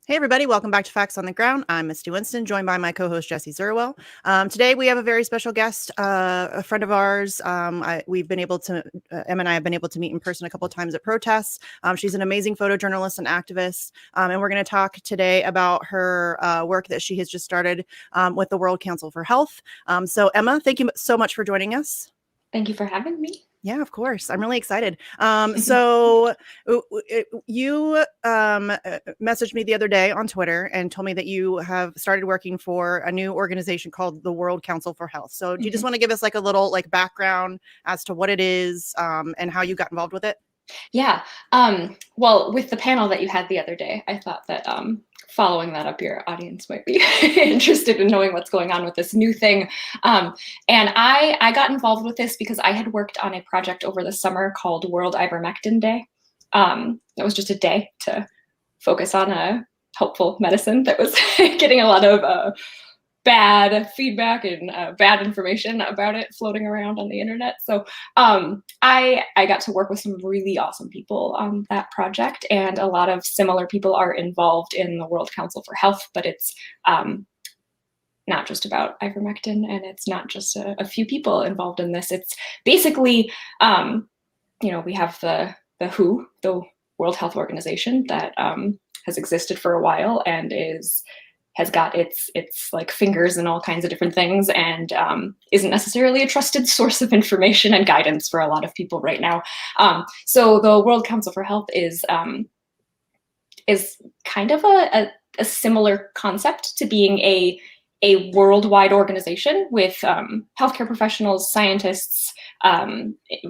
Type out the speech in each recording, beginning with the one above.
Hey, everybody. Welcome back to Facts on the Ground. I'm Misty Winston, joined by my co-host, Jesse Zerwell. Today, we have a very special guest, a friend of ours. Emma and I have been able to meet in person a couple of times at protests. She's an amazing photojournalist and activist. And we're going to talk today about her work that she has just started with the World Council for Health. So Emma, thank you so much for joining us. Thank you for having me. Yeah, of course. I'm really excited. So you messaged me the other day on Twitter and told me that you have started working for a new organization called the World Council for Health. So do you just want to give us like a little like background as to what it is and how you got involved with it? Yeah. Well, with the panel that you had the other day, I thought that following that up, your audience might be interested in knowing what's going on with this new thing. And I got involved with this because I had worked on a project over the summer called World Ivermectin Day. It was just a day to focus on a helpful medicine that was getting a lot of bad feedback and bad information about it floating around on the internet. So I got to work with some really awesome people on that project, and a lot of similar people are involved in the World Council for Health, but it's not just about ivermectin, and it's not just a few people involved in this. It's basically, we have the WHO, the World Health Organization, that has existed for a while and has got its like fingers in all kinds of different things, and isn't necessarily a trusted source of information and guidance for a lot of people right now. So the World Council for Health is kind of a similar concept to being a worldwide organization with healthcare professionals, scientists,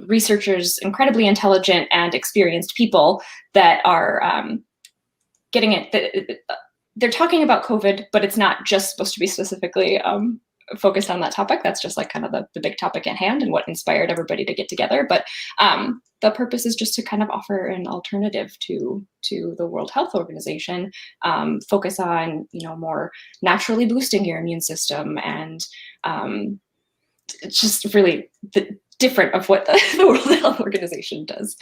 researchers, incredibly intelligent and experienced people that are getting it. They're talking about COVID, but it's not just supposed to be specifically focused on that topic. That's just like kind of the big topic at hand and what inspired everybody to get together. But the purpose is just to kind of offer an alternative to the World Health Organization, focus on, more naturally boosting your immune system, and it's just really different of what the World Health Organization does.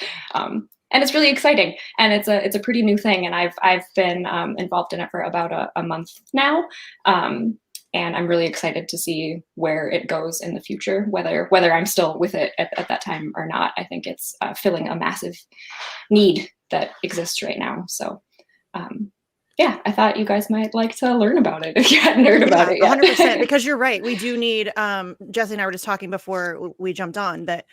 And it's really exciting, and it's a pretty new thing, and I've been involved in it for about a month now, and I'm really excited to see where it goes in the future, whether I'm still with it at that time or not. I think it's filling a massive need that exists right now. So yeah, I thought you guys might like to learn about it if you hadn't heard about it yet. 100%, because you're right. We do need, Jesse and I were just talking before we jumped on that,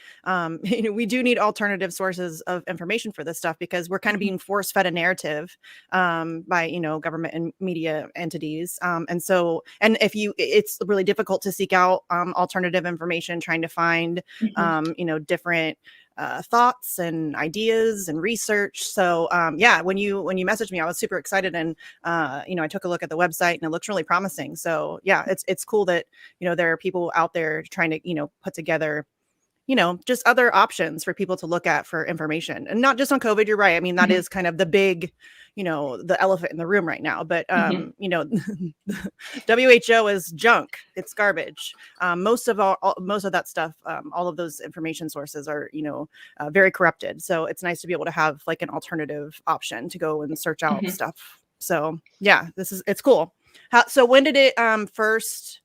we do need alternative sources of information for this stuff, because we're kind of being force fed a narrative by, government and media entities. And it's really difficult to seek out alternative information, trying to find, different thoughts and ideas and research. So when you messaged me, I was super excited, and I took a look at the website and it looks really promising. So yeah, it's cool that there are people out there trying to put together just other options for people to look at for information, and not just on COVID. You're right. I mean, that is kind of the big, the elephant in the room right now. But WHO is junk. It's garbage. Most of that stuff, all of those information sources are, very corrupted. So it's nice to be able to have like an alternative option to go and search out stuff. So yeah, it's cool. So when did it first?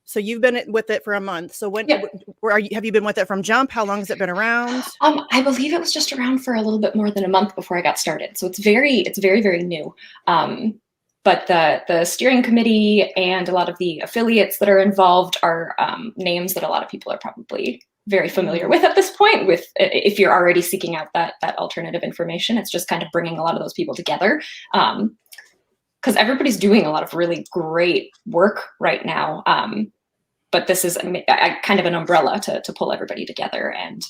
So you've been with it for a month. So have you been with it from jump? How long has it been around? I believe it was just around for a little bit more than a month before I got started. So it's very, very new. But the steering committee and a lot of the affiliates that are involved are names that a lot of people are probably very familiar with at this point. With if you're already seeking out that alternative information, it's just kind of bringing a lot of those people together. Because everybody's doing a lot of really great work right now. But this is kind of an umbrella to pull everybody together. And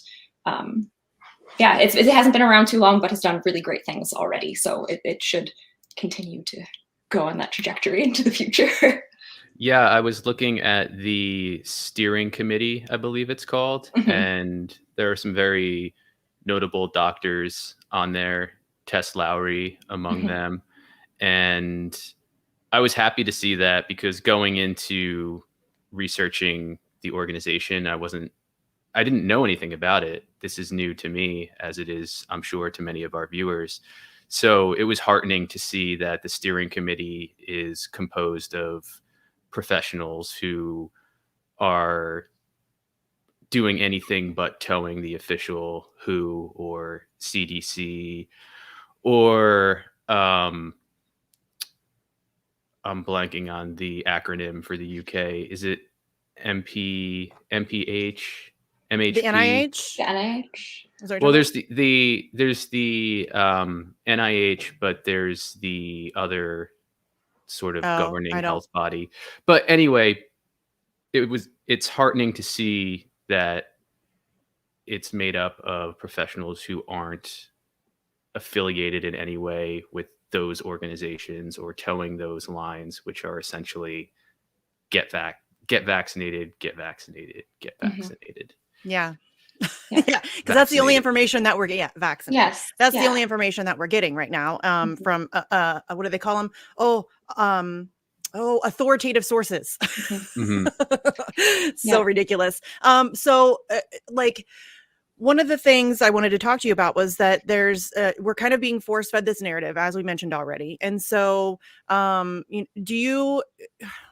it hasn't been around too long, but has done really great things already. So it should continue to go on that trajectory into the future. Yeah, I was looking at the steering committee, I believe it's called, and there are some very notable doctors on there, Tess Lowry among them. And I was happy to see that, because going into researching the organization, I didn't know anything about it. This is new to me, as it is, I'm sure, to many of our viewers. So it was heartening to see that the steering committee is composed of professionals who are doing anything but towing the official WHO or CDC or I'm blanking on the acronym for the UK. Is it MPH, MHP? The NIH? The NIH. Well, there's the NIH, but there's the other sort of governing health body. But anyway, it's heartening to see that it's made up of professionals who aren't affiliated in any way with those organizations or towing those lines, which are essentially get vaccinated, get vaccinated, get vaccinated. Yeah. Yeah, because that's the only information that we're getting. Vaccinated. Yes, that's the only information that we're getting right now. From what do they call them? Authoritative sources. So ridiculous. Like, one of the things I wanted to talk to you about was that we're kind of being force fed this narrative, as we mentioned already. And so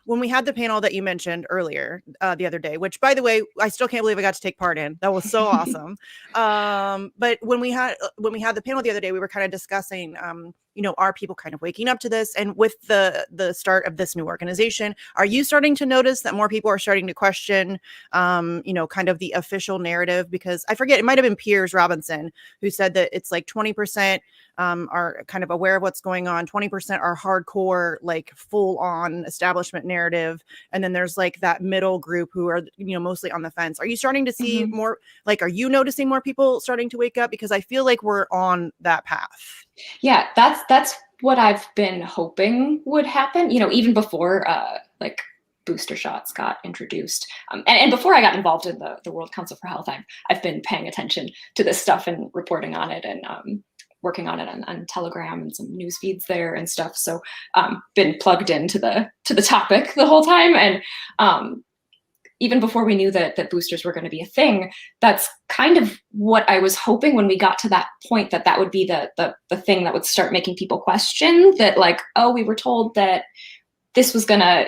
when we had the panel that you mentioned earlier the other day, which, by the way, I still can't believe I got to take part in. That was so awesome. But when we had the panel the other day, we were kind of discussing, are people kind of waking up to this? And with the start of this new organization, are you starting to notice that more people are starting to question, kind of the official narrative? Because I forget, it might have been Piers Robinson who said that it's like 20% are kind of aware of what's going on. 20% are hardcore, like full on establishment narrative. And then there's like that middle group who are, mostly on the fence. Are you starting to see more, like, are you noticing more people starting to wake up? Because I feel like we're on that path. Yeah, that's what I've been hoping would happen, even before like booster shots got introduced. And before I got involved in the World Council for Health, I've been paying attention to this stuff and reporting on it and working on it on Telegram and some news feeds there and stuff. So been plugged into the topic the whole time. And even before we knew that boosters were going to be a thing, that's kind of what I was hoping when we got to that point, that would be the thing that would start making people question that, like, oh, we were told that the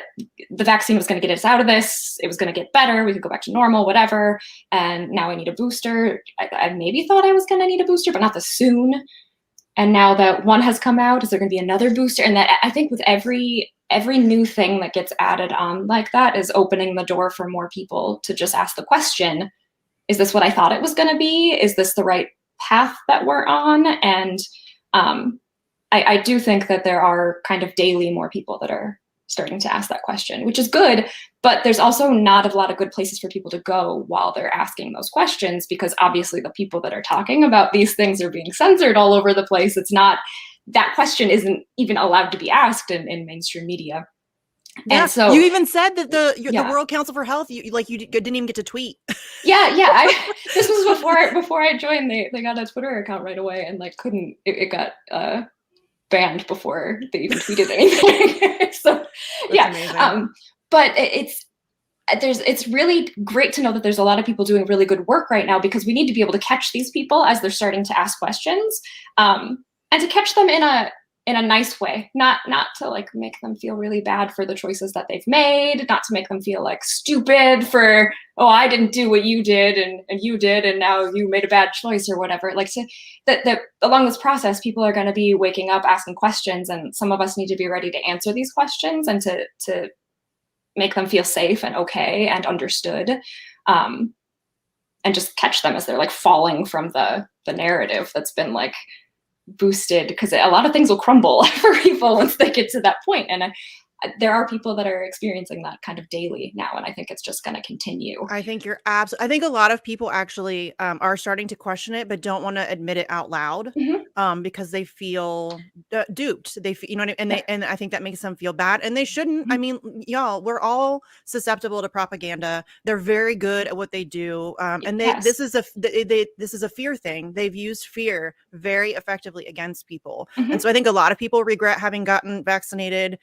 vaccine was going to get us out of this. It was going to get better. We could go back to normal, whatever. And now I need a booster. I maybe thought I was going to need a booster, but not this soon. And now that one has come out, is there going to be another booster? And that, I think with every new thing that gets added on like that is opening the door for more people to just ask the question, is this what I thought it was going to be? Is this the right path that we're on? And I do think that there are kind of daily more people that are starting to ask that question, which is good, but there's also not a lot of good places for people to go while they're asking those questions, because obviously the people that are talking about these things are being censored all over the place. It's not, that question isn't even allowed to be asked in mainstream media. Yeah, and so you even said that the World Council for Health, you didn't even get to tweet. Yeah. This was before I joined. They got a Twitter account right away, and like it got banned before they even tweeted anything. So That's but it's really great to know that there's a lot of people doing really good work right now, because we need to be able to catch these people as they're starting to ask questions, and to catch them in a nice way, not to like make them feel really bad for the choices that they've made, not to make them feel like stupid for, oh, I didn't do what you did and you did and now you made a bad choice or whatever. Like, that along this process, people are going to be waking up, asking questions, and some of us need to be ready to answer these questions and to make them feel safe and okay and understood, and just catch them as they're like falling from the narrative that's been like boosted, because a lot of things will crumble for people once they get to that point. And there are people that are experiencing that kind of daily now, and I think it's just going to continue. I think I think a lot of people actually are starting to question it, but don't want to admit it out loud, because they feel duped. They feel, and I think that makes them feel bad, and they shouldn't. I mean, y'all, we're all susceptible to propaganda. They're very good at what they do, and this is a fear thing. They've used fear very effectively against people, and so I think a lot of people regret having gotten vaccinated.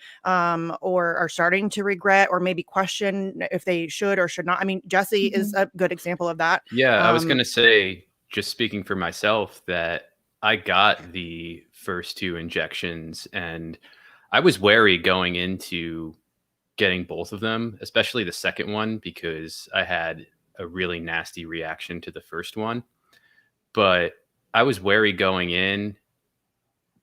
Or are starting to regret or maybe question if they should or should not. I mean, Jesse is a good example of that. Yeah, I was going to say, just speaking for myself, that I got the first 2 injections, and I was wary going into getting both of them, especially the second one, because I had a really nasty reaction to the first one. But I was wary going in,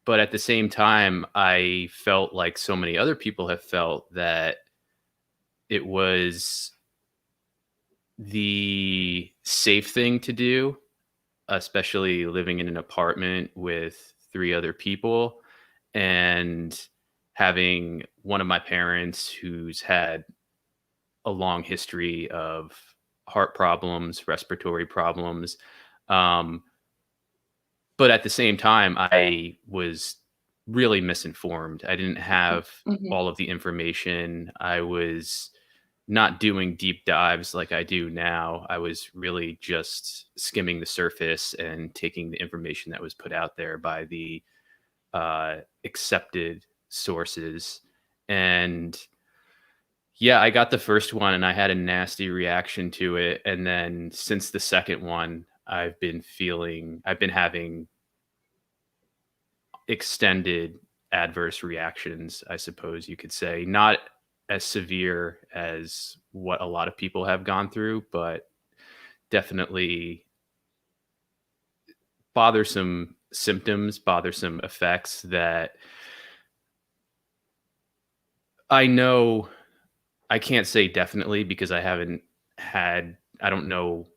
but at the same time, I felt like so many other people have felt that it was the safe thing to do, especially living in an apartment with 3 other people and having one of my parents who's had a long history of heart problems, respiratory problems. Um, but at the same time, I was really misinformed. I didn't have Mhm. all of the information. I was not doing deep dives like I do now. I was really just skimming the surface and taking the information that was put out there by the accepted sources. And yeah, I got the first one and I had a nasty reaction to it. And then since the second one, I've been having extended adverse reactions, I suppose you could say. Not as severe as what a lot of people have gone through, but definitely bothersome symptoms, bothersome effects that I know I can't say definitely because I don't know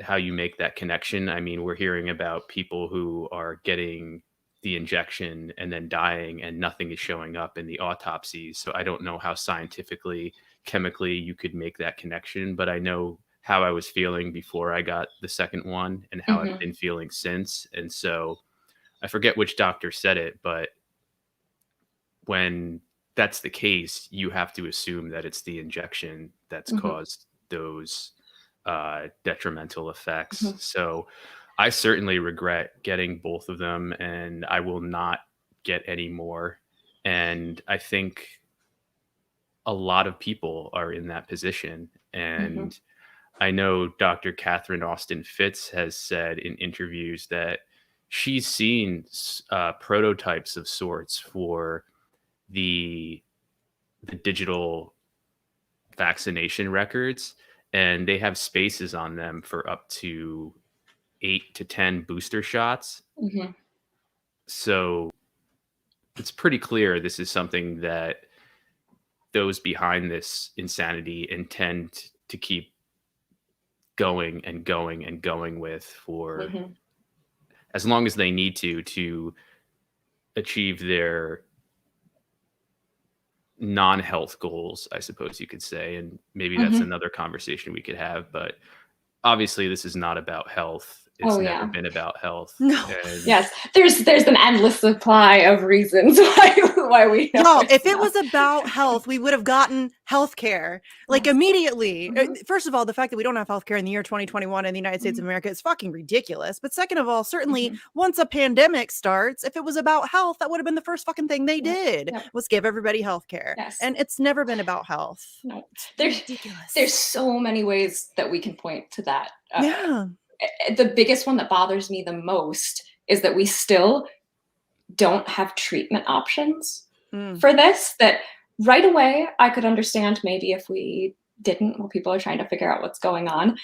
how you make that connection. I mean, we're hearing about people who are getting the injection and then dying and nothing is showing up in the autopsies. So I don't know how scientifically, chemically you could make that connection, but I know how I was feeling before I got the second one and how I've Mhm. been feeling since. And so I forget which doctor said it, but when that's the case, you have to assume that it's the injection that's Mhm. caused those detrimental effects. Mhm. So I certainly regret getting both of them, and I will not get any more. And I think a lot of people are in that position. Mhm. And I know Dr. Catherine Austin Fitz has said in interviews that she's seen prototypes of sorts for the digital vaccination records, and they have spaces on them for up to 8 to 10 booster shots. Mhm. So it's pretty clear this is something that those behind this insanity intend to keep going and going and going with for Mhm. as long as they need to achieve their non-health goals, I suppose you could say. And maybe that's Mhm. another conversation we could have, but obviously this is not about health. It's Oh never yeah. been about health. No. And Yes. There's an endless supply of reasons why we know Y'all, it's if it not. was about health, we would have gotten healthcare like Yes. immediately. Mhm. First of all, the fact that we don't have healthcare in the year 2021 in the United States of Mhm. America is fucking ridiculous. But second of all, certainly Mhm. once a pandemic starts, if it was about health, that would have been the first fucking thing they Yep. did Yep. was give everybody healthcare. Yes. And it's never been about health. No. It's There's ridiculous. so many ways that we can point to that. Yeah. The biggest one that bothers me the most is that we still don't have treatment options Mm. for this. That right away, I could understand maybe if we didn't, while people are trying to figure out what's going on.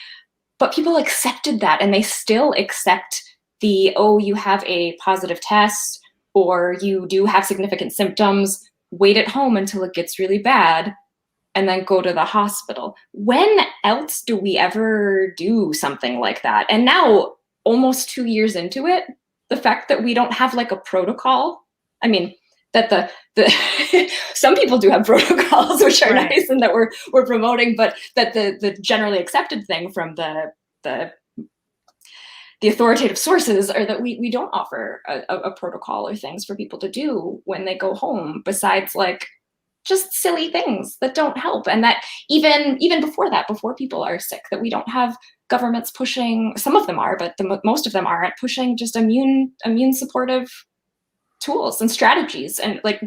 But people accepted that, and they still accept the, oh, you have a positive test, or you do have significant symptoms, wait at home until it gets really bad, and then go to the hospital. When else do we ever do something like that? And now, almost 2 years into it, the fact that we don't have like a protocol, I mean, that the some people do have protocols which are Right. nice and that we're promoting, but that the generally accepted thing from the authoritative sources are that we don't offer a protocol or things for people to do when they go home besides like just silly things that don't help. And that even before that, before people are sick, that we don't have governments pushing, some of them are, but most of them aren't pushing just immune supportive tools and strategies. And like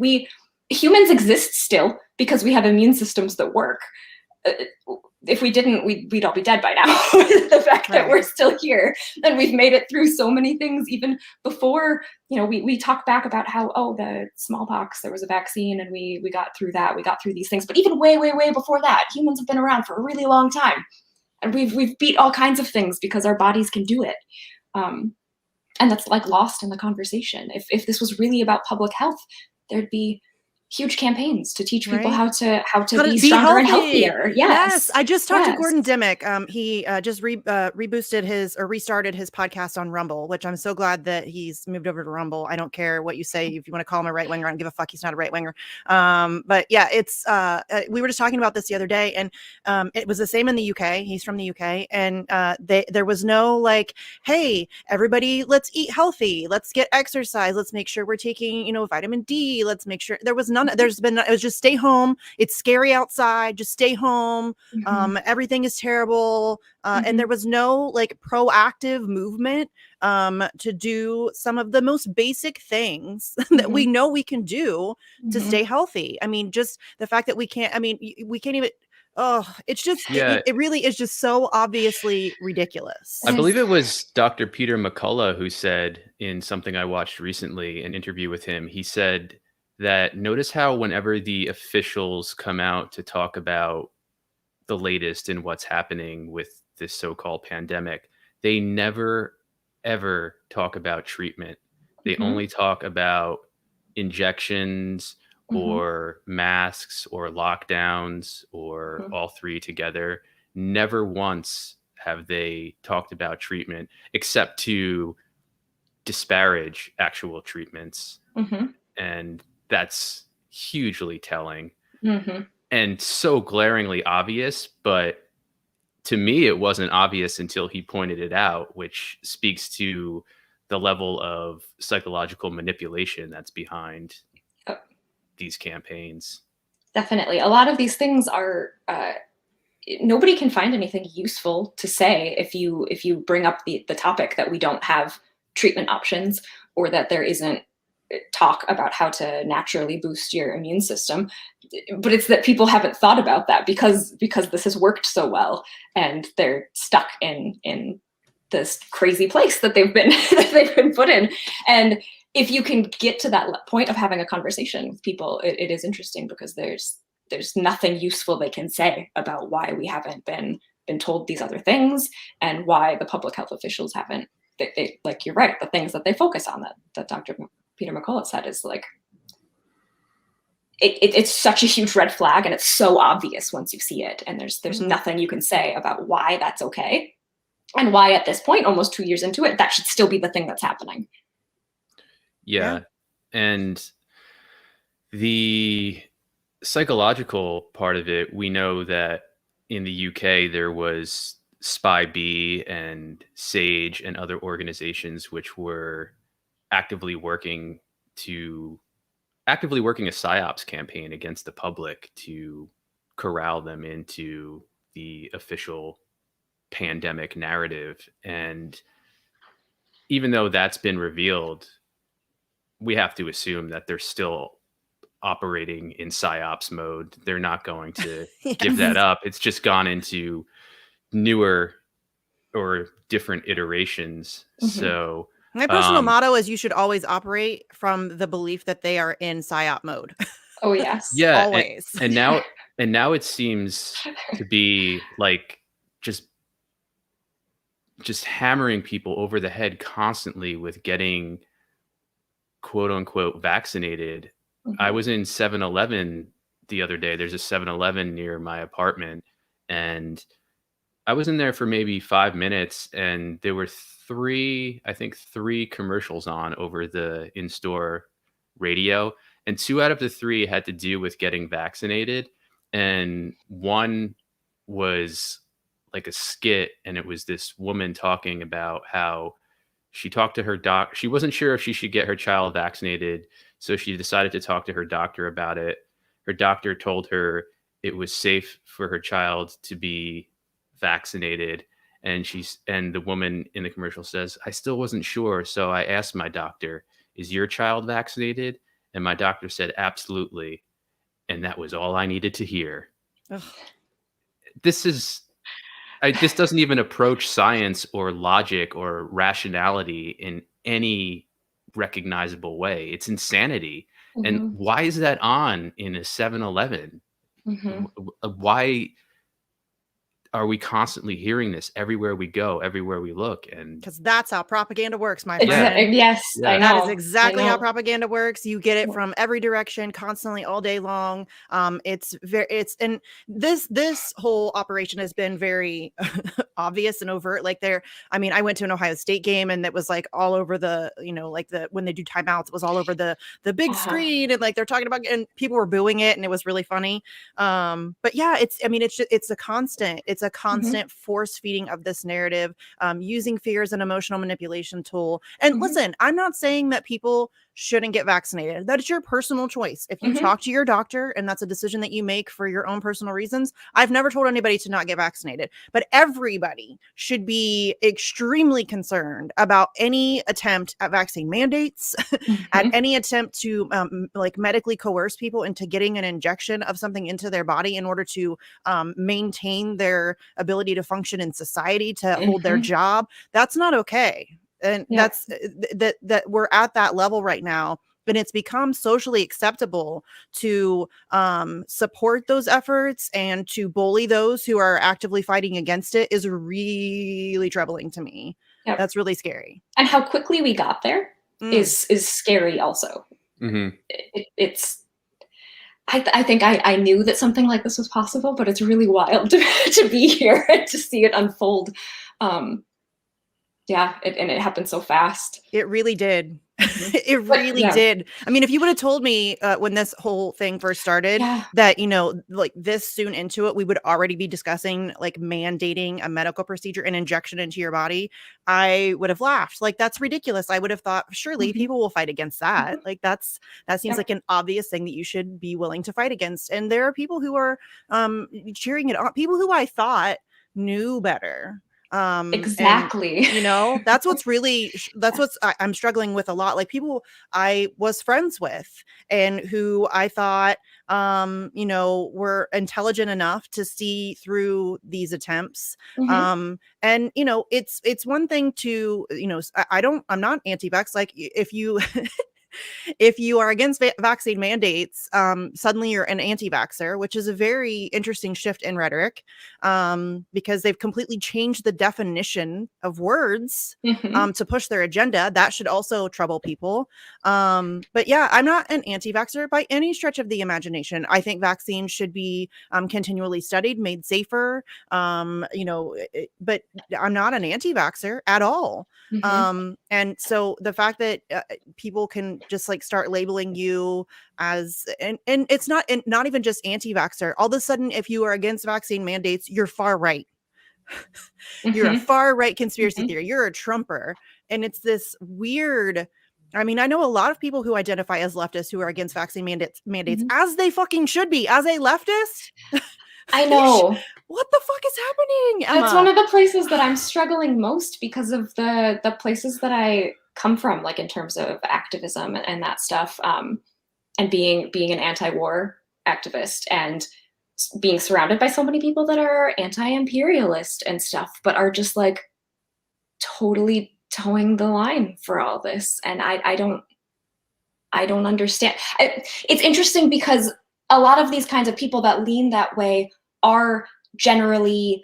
humans exist still because we have immune systems that work. if we didn't, we'd all be dead by now. The fact that we're still here and we've made it through so many things, even before, we talk back about how, the smallpox, there was a vaccine and we got through that, we got through these things. But even way, way, way before that, humans have been around for a really long time. And we've beat all kinds of things because our bodies can do it. And that's like lost in the conversation. If this was really about public health, there'd be huge campaigns to teach people how to be stronger and healthier. Yes. I just talked to Gordon Dimmick. He just reboosted restarted his podcast on Rumble, which I'm so glad that he's moved over to Rumble. I don't care what you say. If you want to call him a right winger, I don't give a fuck. He's not a right winger. But yeah, it's we were just talking about this the other day, and it was the same in the UK. He's from the UK, and there was no like, hey, everybody, let's eat healthy, let's get exercise, let's make sure we're taking vitamin D, let's make sure there was none. It was just stay home. It's scary outside. Just stay home. Everything is terrible. And there was no like proactive movement to do some of the most basic things that we know we can do to stay healthy. I mean, just the fact that we can't even. Oh, it's just, it really is just so obviously ridiculous. I believe it was Dr. Peter McCullough who said in something I watched recently, an interview with him, he said that notice how whenever the officials come out to talk about the latest in what's happening with this so-called pandemic, they never, ever talk about treatment. They only talk about injections or masks or lockdowns or all three together. Never once have they talked about treatment, except to disparage actual treatments. And that's hugely telling and so glaringly obvious. But to me, it wasn't obvious until he pointed it out, which speaks to the level of psychological manipulation that's behind these campaigns. Definitely. A lot of these things are, nobody can find anything useful to say if you bring up the topic that we don't have treatment options, or that there isn't talk about how to naturally boost your immune system. But it's that people haven't thought about that because this has worked so well, and they're stuck in this crazy place that they've been put in. And if you can get to that point of having a conversation with people, it is interesting, because there's nothing useful they can say about why we haven't been told these other things, and why the public health officials haven't. They like, you're right, the things that they focus on that Dr. Peter McCullough said is like, it's such a huge red flag, and it's so obvious once you see it, and there's nothing you can say about why that's okay, and why at this point, almost 2 years into it, that should still be the thing that's happening. Yeah. And the psychological part of it, we know that in the UK there was Spy B and SAGE and other organizations which were actively working a psyops campaign against the public to corral them into the official pandemic narrative. And even though that's been revealed, we have to assume that they're still operating in psyops mode. They're not going to give that up. It's just gone into newer or different iterations. So my personal motto is you should always operate from the belief that they are in psyop mode. Oh yes. Yeah. Always. And now it seems to be like just hammering people over the head constantly with getting quote unquote vaccinated. I was in 7-Eleven the other day. There's a 7-Eleven near my apartment, and I was in there for maybe 5 minutes, and there were three commercials on over the in-store radio, and 2 out of the 3 had to do with getting vaccinated. And one was like a skit, and it was this woman talking about how she talked to her doc. She wasn't sure if she should get her child vaccinated, so she decided to talk to her doctor about it. Her doctor told her it was safe for her child to be vaccinated. And the woman in the commercial says, I still wasn't sure, so I asked my doctor, is your child vaccinated? And my doctor said, absolutely. And that was all I needed to hear. Ugh. this is this doesn't even approach science or logic or rationality in any recognizable way. It's insanity. And Mm-hmm. why is that on in a 7-Eleven? Mm-hmm. Why are we constantly hearing this everywhere we go, everywhere we look? And because that's how propaganda works, my friend. Yes, Yeah. I know. That is exactly I know. how propaganda works. You get it from every direction, constantly, all day long. And this whole operation has been very obvious and overt. Like I went to an Ohio State game, and it was like all over the, when they do timeouts, it was all over the big screen, and like they're talking about, and people were booing it, and it was really funny. But yeah, it's a constant force feeding of this narrative, using fear as an emotional manipulation tool. And listen, I'm not saying that people shouldn't get vaccinated. That is your personal choice. If you talk to your doctor and that's a decision that you make for your own personal reasons, I've never told anybody to not get vaccinated. But everybody should be extremely concerned about any attempt at vaccine mandates, at any attempt to medically coerce people into getting an injection of something into their body in order to maintain their ability to function in society, to hold their job. That's not okay. And that's that we're at that level right now. And it's become socially acceptable to support those efforts, and to bully those who are actively fighting against it is really troubling to me. That's really scary. And how quickly we got there is scary also. It's I think I knew that something like this was possible, but it's really wild to be here and to see it unfold. And it happened so fast. It really did. It really did. I mean, if you would have told me when this whole thing first started that, like this soon into it, we would already be discussing like mandating a medical procedure, an injection into your body, I would have laughed. Like, that's ridiculous. I would have thought, surely people will fight against that. Like, that seems like an obvious thing that you should be willing to fight against. And there are people who are cheering it on, people who I thought knew better. Exactly. And, that's what's I'm struggling with a lot. Like, people I was friends with and who I thought were intelligent enough to see through these attempts. And it's one thing to, I'm not anti-vax. Like, if you if you are against vaccine mandates, suddenly you're an anti-vaxxer, which is a very interesting shift in rhetoric, because they've completely changed the definition of words to push their agenda. That should also trouble people. But yeah, I'm not an anti-vaxxer by any stretch of the imagination. I think vaccines should be continually studied, made safer, but I'm not an anti-vaxxer at all. And so the fact that people can just like start labeling you as, and it's not even just anti-vaxxer. All of a sudden, if you are against vaccine mandates, you're far right. You're a far right conspiracy theory. You're a Trumper. And it's this weird, I mean, I know a lot of people who identify as leftists who are against vaccine mandates, as they fucking should be. As a leftist, I know. What the fuck is happening, Emma? That's one of the places that I'm struggling most because of the places that I come from, like in terms of activism and that stuff, and being an anti-war activist and being surrounded by so many people that are anti-imperialist and stuff, but are just like totally towing the line for all this. And I don't understand. It's interesting because a lot of these kinds of people that lean that way are generally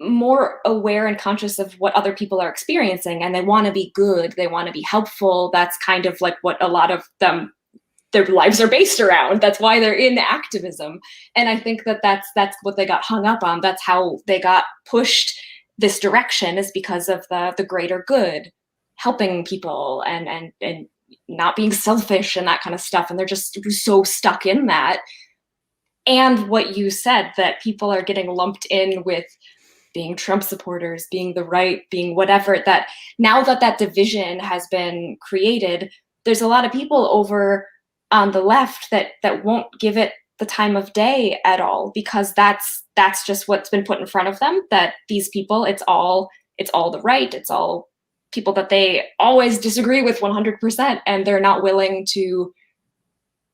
more aware and conscious of what other people are experiencing, and they want to be good, they want to be helpful. That's kind of like what a lot of them, their lives are based around. That's why they're in activism. And I think that that's what they got hung up on. That's how they got pushed this direction, is because of the greater good, helping people and not being selfish and that kind of stuff. And they're just so stuck in that. And what you said, that people are getting lumped in with being Trump supporters, being the right, being whatever, that now that division has been created, there's a lot of people over on the left that won't give it the time of day at all, because that's just what's been put in front of them, that these people, it's all the right, it's all people that they always disagree with 100%, and they're not willing to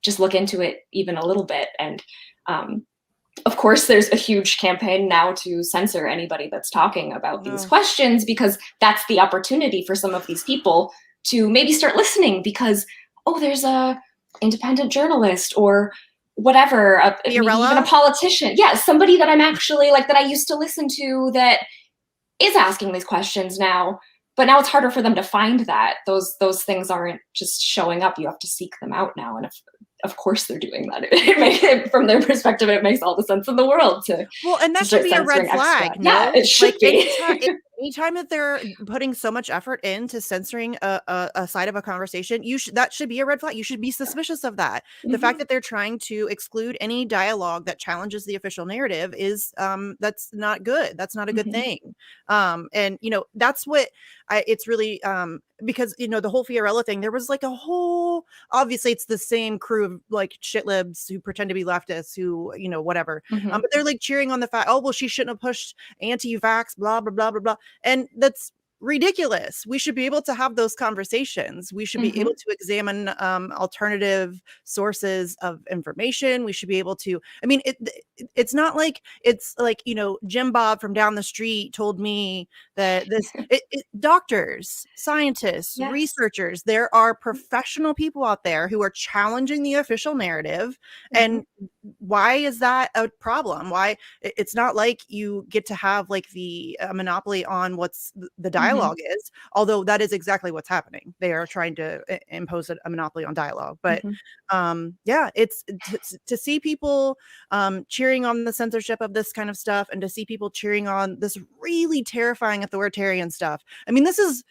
just look into it even a little bit. And of course, there's a huge campaign now to censor anybody that's talking about these questions, because that's the opportunity for some of these people to maybe start listening because, oh, there's a independent journalist or whatever, maybe even a politician. Yeah, somebody that I'm actually like, that I used to listen to that is asking these questions now. But now it's harder for them to find that. Those things aren't just showing up. You have to seek them out now. And of course they're doing that. From their perspective, it makes all the sense in the world to and that should be a red flag. No? Yeah, it should be. Anytime that they're putting so much effort into censoring a side of a conversation, that should be a red flag. You should be suspicious of that. The fact that they're trying to exclude any dialogue that challenges the official narrative is that's not good. That's not a good thing. And that's what it's really because the whole Fiorella thing, there was like a whole, obviously it's the same crew of like shitlibs who pretend to be leftists who whatever, but they're like cheering on the fact, oh well, she shouldn't have pushed anti-vax, blah blah blah blah blah, and that's ridiculous. We should be able to have those conversations. We should be able to examine alternative sources of information. We should be able to, I mean, it's not like it's like Jim Bob from down the street told me that this doctors, scientists, researchers, there are professional people out there who are challenging the official narrative. And why is that a problem? Why it's not like you get to have like the monopoly on what's the dialogue is, although that is exactly what's happening. They are trying to impose a monopoly on dialogue. But yeah, it's to see people cheering on the censorship of this kind of stuff, and to see people cheering on this really terrifying authoritarian stuff. I mean, this is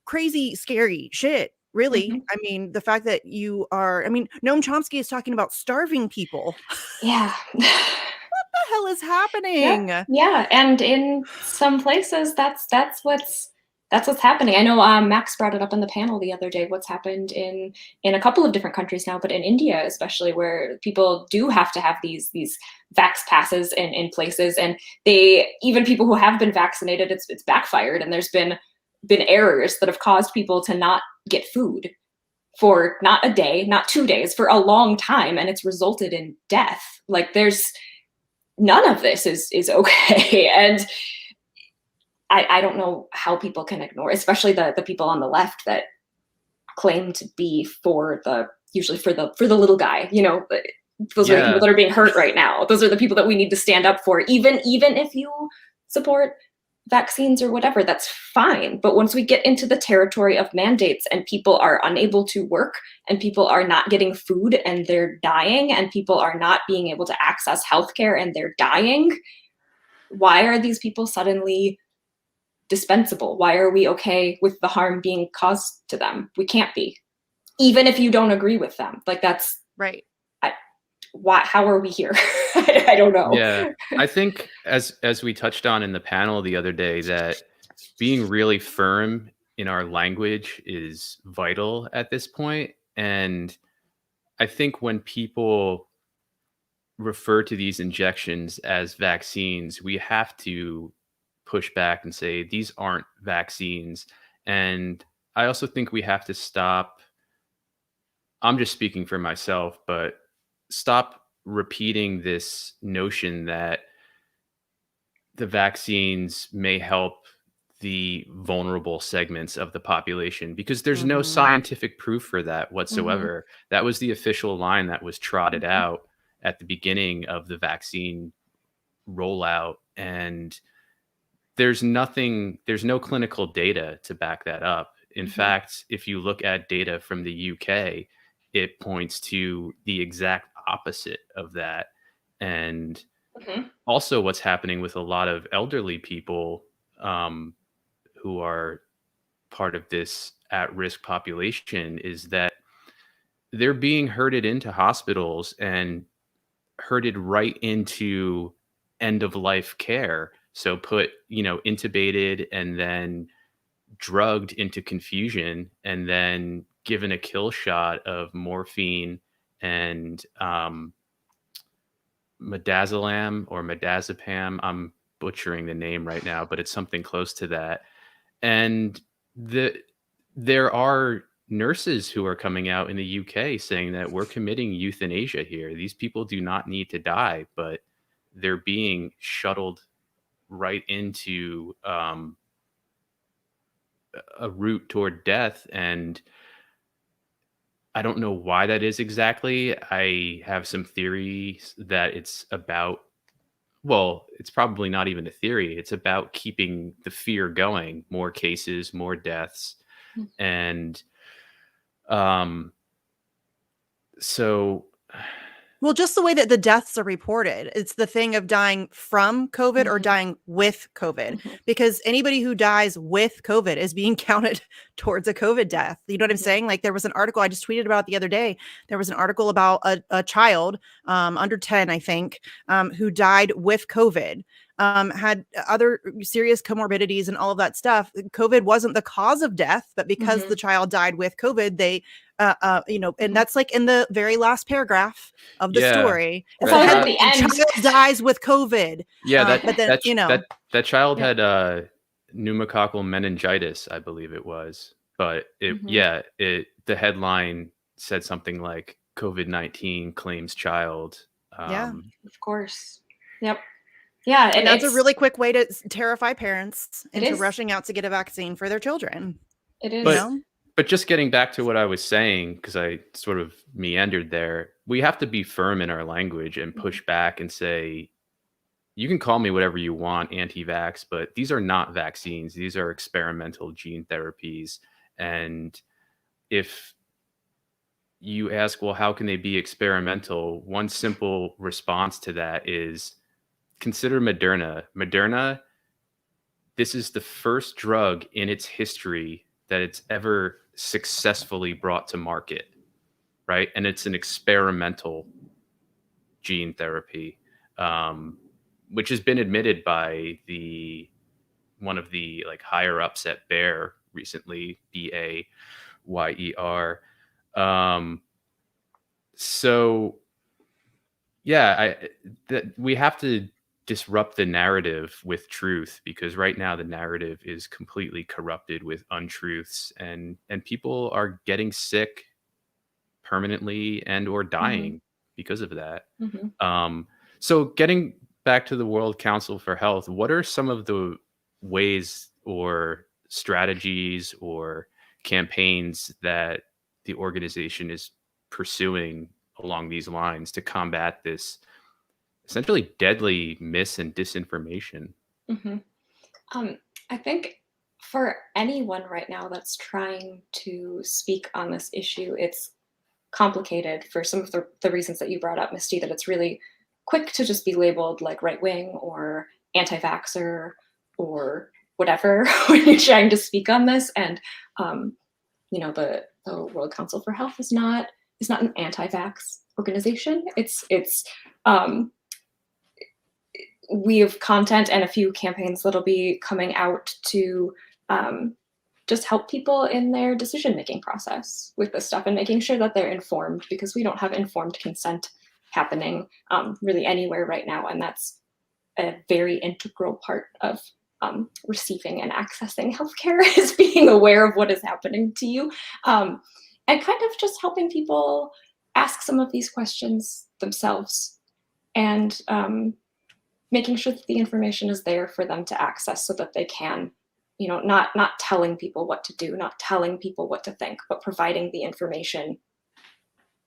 crazy, scary shit. Really. I mean, the fact that Noam Chomsky is talking about starving people. Yeah. What the hell is happening? Yeah. And in some places that's what's happening. I know Max brought it up on the panel the other day, what's happened in a couple of different countries now, but in India especially, where people do have to have these vax passes in places, and even people who have been vaccinated, it's backfired, and there's been errors that have caused people to not get food for not a day, not 2 days, for a long time, and it's resulted in death. Like, there's none of this is okay. And I don't know how people can ignore, especially the people on the left that claim to be usually for the little guy, those are the people that are being hurt right now. Those are the people that we need to stand up for. Even if you support vaccines or whatever, that's fine. But once we get into the territory of mandates and people are unable to work, and people are not getting food and they're dying, and people are not being able to access healthcare and they're dying, why are these people suddenly dispensable? Why are we okay with the harm being caused to them? We can't be, even if you don't agree with them. Like, that's right. How are we here? I don't know. Yeah, I think as we touched on in the panel the other day, that being really firm in our language is vital at this point. And I think when people refer to these injections as vaccines, we have to push back and say these aren't vaccines. And I also think we have to stop, I'm just speaking for myself, but stop repeating this notion that the vaccines may help the vulnerable segments of the population, because there's no scientific proof for that whatsoever. That was the official line that was trotted out at the beginning of the vaccine rollout. And there's no clinical data to back that up. In fact, if you look at data from the UK, it points to the exact opposite of that. And also what's happening with a lot of elderly people who are part of this at-risk population is that they're being herded into hospitals and herded right into end-of-life care. So put, intubated and then drugged into confusion, and then given a kill shot of morphine and midazolam or midazepam. I'm butchering the name right now, but it's something close to that. And there are nurses who are coming out in the UK saying that we're committing euthanasia here. These people do not need to die, but they're being shuttled right into a route toward death. And I don't know why that is exactly. I have some theories that it's about, well, it's probably not even a theory. It's about keeping the fear going, more cases, more deaths. And so, Well, just the way that the deaths are reported, it's the thing of dying from COVID or dying with COVID, because anybody who dies with COVID is being counted towards a COVID death. You know what I'm saying? Like, there was an article I just tweeted about the other day. There was an article about a child under 10, I think, who died with COVID. Had other serious comorbidities and all of that stuff. COVID wasn't the cause of death, but because the child died with COVID, they, and that's like in the very last paragraph of the story. It's always at the end. Child dies with COVID. Yeah, but then that child had pneumococcal meningitis, I believe it was. But the headline said something like COVID-19 claims child. Of course. Yep. Yeah, and that's a really quick way to terrify parents into rushing out to get a vaccine for their children. It is. But just getting back to what I was saying, because I sort of meandered there, we have to be firm in our language and push back and say, you can call me whatever you want, anti-vax, but these are not vaccines. These are experimental gene therapies. And if you ask, well, how can they be experimental? One simple response to that is, consider Moderna. Moderna, this is the first drug in its history that it's ever successfully brought to market, right? And it's an experimental gene therapy, which has been admitted by one of the like higher ups at Bayer recently, Bayer. So yeah, we have to disrupt the narrative with truth, because right now the narrative is completely corrupted with untruths, and people are getting sick permanently and or dying because of that. So getting back to the World Council for Health, what are some of the ways or strategies or campaigns that the organization is pursuing along these lines to combat this essentially deadly mis and disinformation? I think for anyone right now that's trying to speak on this issue, it's complicated for some of the reasons that you brought up, Misty, that it's really quick to just be labeled like right-wing or anti-vaxxer or whatever when you're trying to speak on this. And, the World Council for Health is not an anti-vax organization. We have content and a few campaigns that'll be coming out to just help people in their decision-making process with this stuff and making sure that they're informed, because we don't have informed consent happening really anywhere right now. And that's a very integral part of receiving and accessing healthcare, is being aware of what is happening to you. And kind of just helping people ask some of these questions themselves, and making sure that the information is there for them to access so that they can, not telling people what to do, not telling people what to think, but providing the information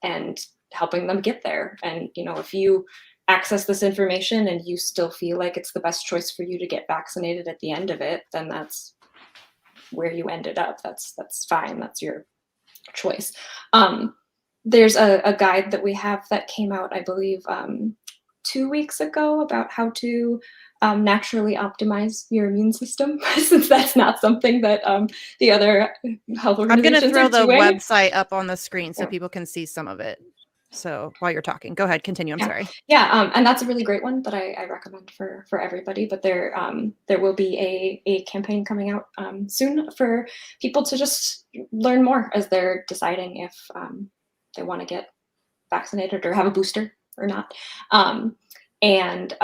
and helping them get there. And, if you access this information and you still feel like it's the best choice for you to get vaccinated at the end of it, then that's where you ended up. That's fine. That's your choice. There's a guide that we have that came out, I believe, 2 weeks ago, about how to naturally optimize your immune system, since that's not something that the other health organizations I'm going to throw the doing. website up on the screen so people can see some of it. So while you're talking, go ahead, continue. I'm sorry. Yeah, and that's a really great one that I recommend for everybody. But there will be a campaign coming out soon for people to just learn more as they're deciding if they want to get vaccinated or have a booster or not. And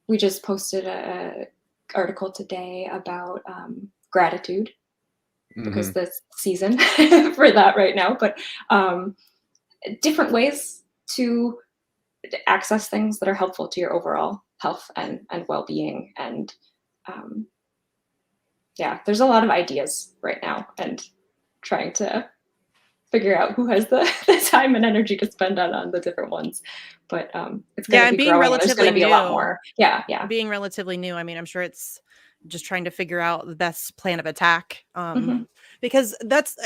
we just posted a article today about gratitude, because this season for that right now, but different ways to access things that are helpful to your overall health and well-being. And yeah, there's a lot of ideas right now, and trying to figure out who has the time and energy to spend on the different ones. But it's going to and be being growing. There's going relatively to be a lot new, more. Yeah. being relatively new, I mean, I'm sure it's just trying to figure out the best plan of attack. Because that's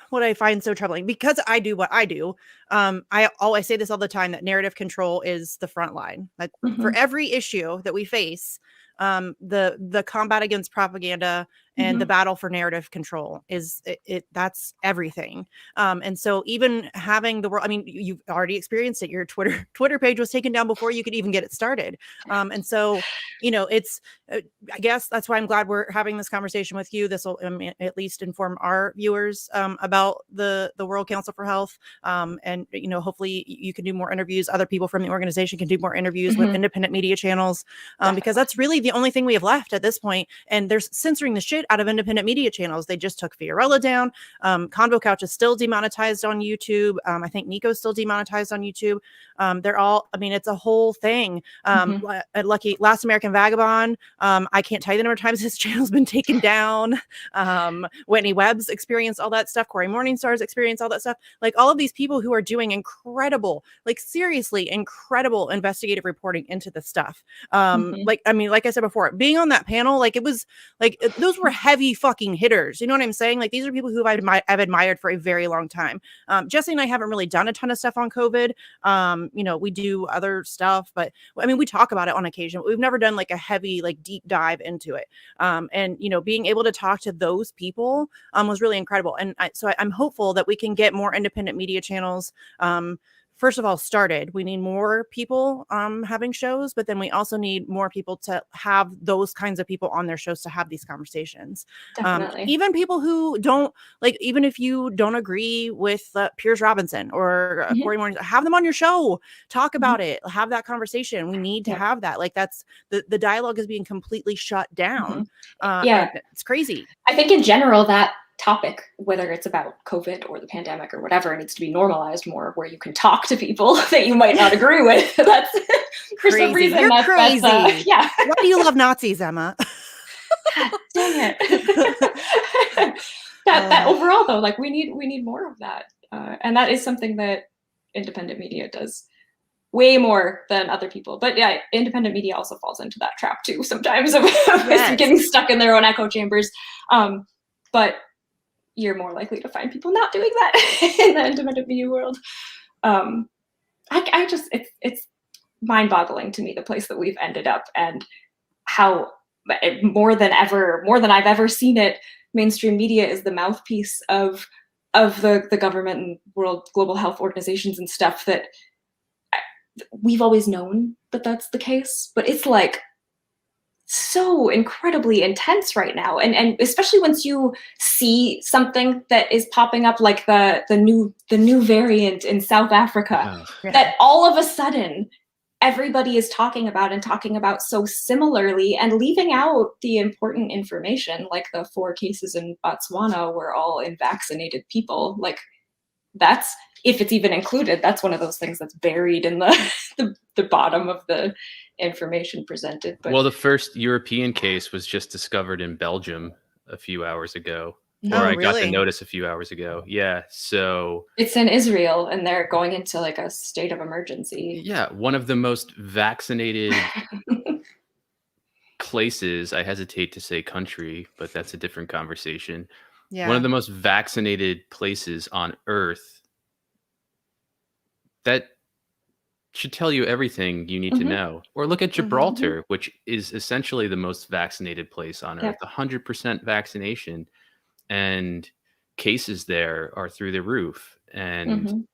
what I find so troubling, because I do what I do. I always say this all the time, that narrative control is the front line. That for every issue that we face, the combat against propaganda and the battle for narrative control is that's everything. And so even having the world, I mean, you've already experienced it. Your Twitter page was taken down before you could even get it started. And so, it's, I guess that's why I'm glad we're having this conversation with you. This will at least inform our viewers about the World Council for Health. And, hopefully you can do more interviews. Other people from the organization can do more interviews with independent media channels, because that's really the only thing we have left at this point. And there's censoring the shit out of independent media channels. They just took Fiorella down. Convo Couch is still demonetized on YouTube. I think Nico's still demonetized on YouTube. They're all, it's a whole thing. Lucky Last American Vagabond. I can't tell you the number of times his channel's been taken down. Whitney Webb's experienced all that stuff. Corey Morningstar's experienced all that stuff. Like, all of these people who are doing incredible, like seriously incredible investigative reporting into this stuff. Like I said before, being on that panel, like, it was like, those were heavy fucking hitters. You know what I'm saying? Like, these are people who I've admired for a very long time. Jesse and I haven't really done a ton of stuff on COVID. We do other stuff, but we talk about it on occasion. We've never done like a heavy, like, deep dive into it. And being able to talk to those people was really incredible. And so I'm hopeful that we can get more independent media channels first of all started. We need more people having shows, but then we also need more people to have those kinds of people on their shows to have these conversations. Definitely. Even people who don't, like, even if you don't agree with Piers Robinson or Corey Morning, have them on your show, talk about it, have that conversation. We need to have that. Like, that's the dialogue is being completely shut down. It's crazy. I think in general that topic, whether it's about COVID or the pandemic or whatever, needs to be normalized more, where you can talk to people that you might not agree with. That's for crazy. Some reason. You're that's crazy. Why do you love Nazis, Emma? God dang it. that overall though, like, we need more of that, and that is something that independent media does way more than other people. But yeah, independent media also falls into that trap too sometimes of getting stuck in their own echo chambers. But you're more likely to find people not doing that in the independent media world. I just, it's mind-boggling to me, the place that we've ended up, and how more than I've ever seen it, mainstream media is the mouthpiece of the government and world global health organizations and stuff, that we've always known that that's the case, but it's like so incredibly intense right now, and especially once you see something that is popping up, like the new variant in South Africa, that all of a sudden everybody is talking about so similarly, and leaving out the important information, like the 4 cases in Botswana were all unvaccinated people. Like, that's, if it's even included, that's one of those things that's buried in the bottom of the information presented. But the first European case was just discovered in Belgium a few hours ago. I got the notice a few hours ago. Yeah, so it's in Israel, and they're going into like a state of emergency. Yeah, one of the most vaccinated places. I hesitate to say country, but that's a different conversation. One of the most vaccinated places on Earth. That should tell you everything you need to know. Or look at Gibraltar, which is essentially the most vaccinated place on Earth. 100% vaccination, and cases there are through the roof. And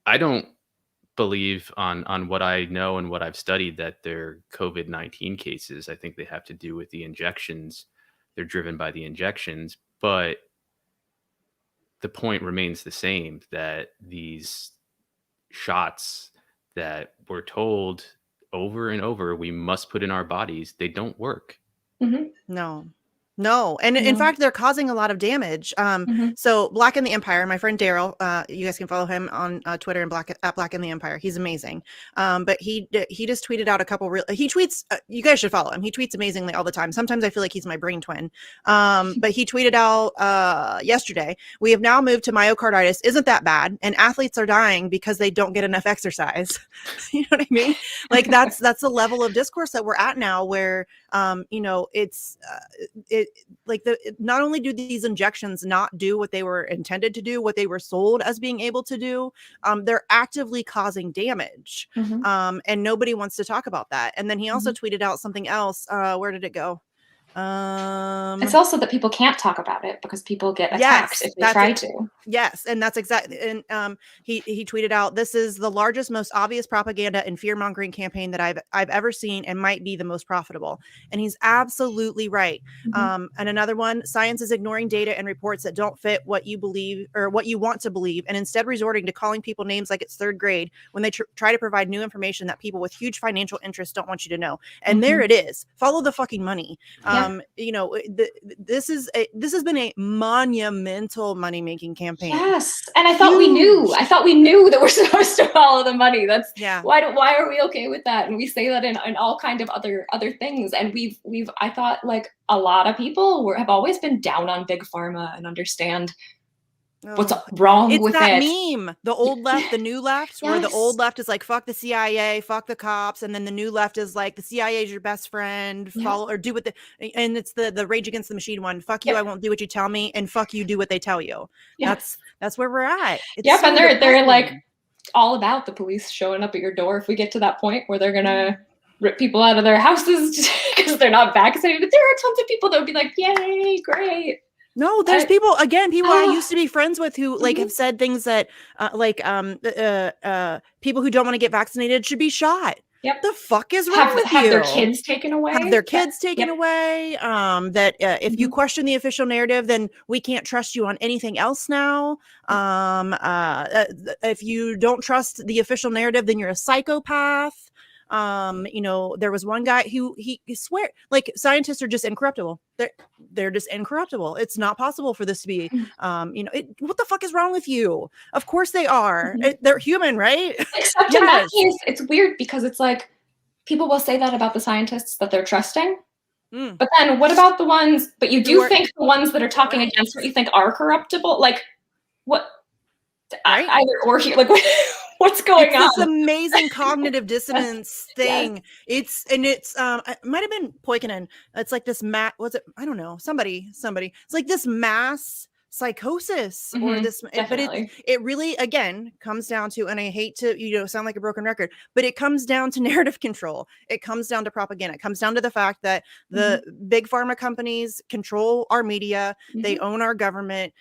I don't believe on what I know and what I've studied that they're COVID-19 cases. I think they have to do with the injections. They're driven by the injections, but the point remains the same, that these shots that we're told over and over we must put in our bodies, they don't work. No, No. And in No. fact, they're causing a lot of damage. So Black in the Empire, my friend Daryl, you guys can follow him on Twitter and at Black in the Empire. He's amazing. But he just tweeted out a couple he tweets, you guys should follow him. He tweets amazingly all the time. Sometimes I feel like he's my brain twin. But he tweeted out yesterday, "We have now moved to myocarditis. Isn't that bad? And athletes are dying because they don't get enough exercise." You know what I mean? Like that's the level of discourse that we're at now, where it's not only do these injections not do what they were intended to do, what they were sold as being able to do, they're actively causing damage. And nobody wants to talk about that. And then he also tweeted out something else. Where did it go? It's also that people can't talk about it because people get attacked if they try to. Yes, and that's exactly. And he tweeted out, "This is the largest, most obvious propaganda and fear mongering campaign that I've ever seen, and might be the most profitable." And he's absolutely right. And another one: "Science is ignoring data and reports that don't fit what you believe or what you want to believe, and instead resorting to calling people names like it's third grade when they try to provide new information that people with huge financial interests don't want you to know." And there it is. Follow the fucking money. This has been a monumental money making campaign. Yes, and I thought we knew. I thought we knew that we're supposed to follow the money. That's why are we okay with that? And we say that in all kind of other things. And I thought like a lot of people have always been down on big pharma and understand what's wrong with it. It's that meme, the old left, the new left, where the old left is like, fuck the CIA, fuck the cops. And then the new left is like, the CIA is your best friend, follow or do what and it's the Rage Against the Machine one. Fuck you, I won't do what you tell me. And fuck you, do what they tell you. That's where we're at. It's and they're like all about the police showing up at your door if we get to that point where they're gonna rip people out of their houses because they're not vaccinated. There are tons of people that would be like, yay, great. No, there's people I used to be friends with who like have said things that people who don't want to get vaccinated should be shot. The fuck is wrong with you? Have their kids taken away? Have their kids taken away? That if you question the official narrative, then we can't trust you on anything else now. If you don't trust the official narrative, then you're a psychopath. There was one guy who he swear like scientists are just incorruptible. They're just incorruptible. It's not possible for this to be, what the fuck is wrong with you? Of course they are. They're human, right? Except in that case, it's weird because it's like people will say that about the scientists that they're trusting. But then what about the ones, but you do think the ones that are talking against what you think are corruptible? Like what? Either or here, like what's going on? This amazing cognitive dissonance thing. It might have been Poikinen. It's like this was it? I don't know. Somebody. It's like this mass psychosis or this, but it really again comes down to, and I hate to sound like a broken record, but it comes down to narrative control. It comes down to propaganda. It comes down to the fact that the big pharma companies control our media. They own our government.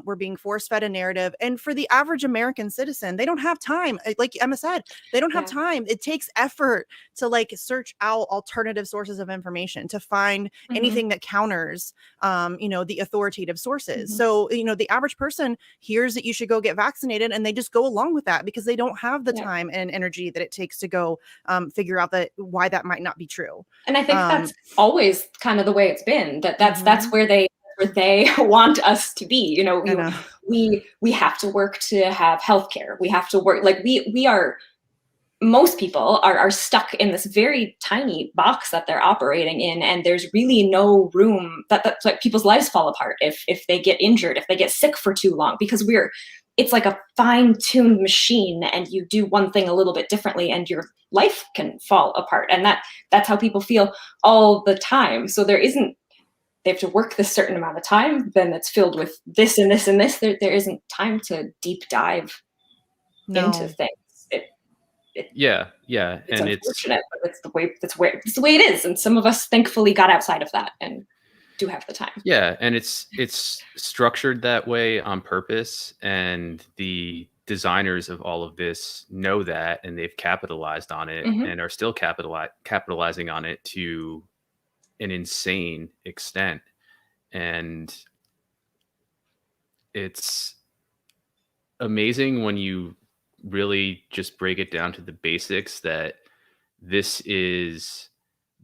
We're being force-fed a narrative, and for the average American citizen, they don't have time. Like Emma said, they don't have time. It takes effort to like search out alternative sources of information to find anything that counters the authoritative sources. So the average person hears that you should go get vaccinated and they just go along with that because they don't have the time and energy that it takes to go figure out why that might not be true. And I think that's always kind of the way it's been, that's where they want us to be. We have to work to have healthcare. We have to work like we are. Most people are stuck in this very tiny box that they're operating in, and there's really no room that's like people's lives fall apart if they get injured, if they get sick for too long, because it's like a fine-tuned machine, and you do one thing a little bit differently and your life can fall apart. And that's how people feel all the time. So they have to work this certain amount of time, then it's filled with this and this and this. There isn't time to deep dive into things. It's and unfortunate, but it's the way it is. And some of us thankfully got outside of that and do have the time. Yeah, and it's structured that way on purpose, and the designers of all of this know that, and they've capitalized on it and are still capitalizing on it to an insane extent. And it's amazing when you really just break it down to the basics that this is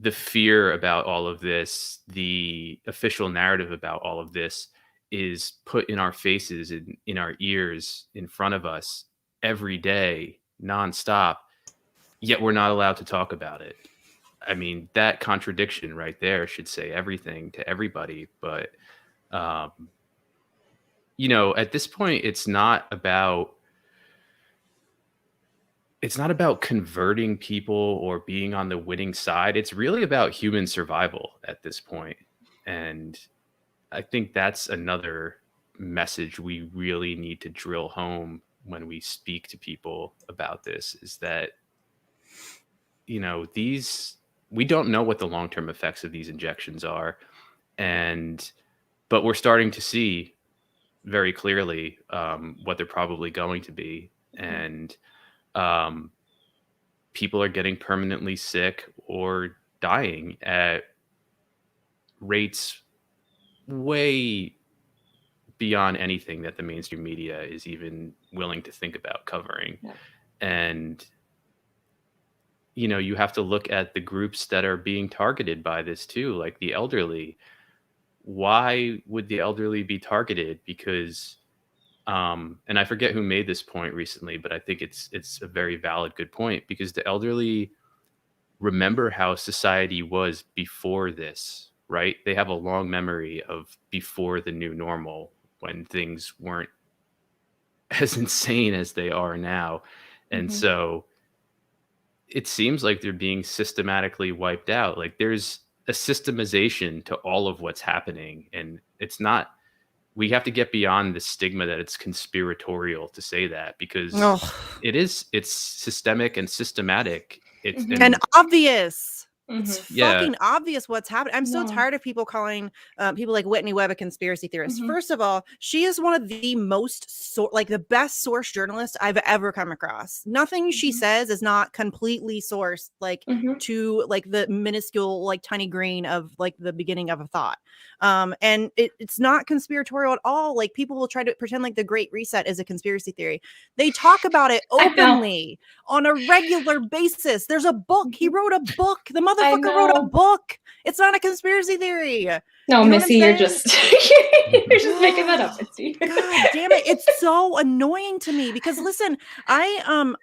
the fear about all of this, the official narrative about all of this is put in our faces and in our ears in front of us every day, nonstop, yet we're not allowed to talk about it. I mean, that contradiction right there should say everything to everybody. But, um, at this point, it's not about converting people or being on the winning side. It's really about human survival at this point. And I think that's another message we really need to drill home when we speak to people about this, is that, we don't know what the long-term effects of these injections are. But we're starting to see very clearly what they're probably going to be. And people are getting permanently sick or dying at rates way beyond anything that the mainstream media is even willing to think about covering. Yeah. And, you have to look at the groups that are being targeted by this too, like the elderly. Why would the elderly be targeted? Because and I forget who made this point recently, but I think it's a very valid, good point, because the elderly remember how society was before this, right? They have a long memory of before the new normal, when things weren't as insane as they are now. And so it seems like they're being systematically wiped out. Like, there's a systemization to all of what's happening, and it's not, we have to get beyond the stigma that it's conspiratorial to say that, because it's systemic and systematic. It's and obvious. It's Yeah. fucking obvious what's happening. I'm so tired of people calling people like Whitney Webb a conspiracy theorist. First of all, she is one of the most the best source journalists I've ever come across. Nothing she says is not completely sourced to like the minuscule, like tiny grain of like the beginning of a thought. And it's not conspiratorial at all. Like, people will try to pretend like the Great Reset is a conspiracy theory. They talk about it openly on a regular basis. There's a book. He wrote a book. The motherfucker wrote a book. It's not a conspiracy theory. No, you know Missy, you're just you're just making that up, Missy. God damn it. It's so annoying to me because listen, I'm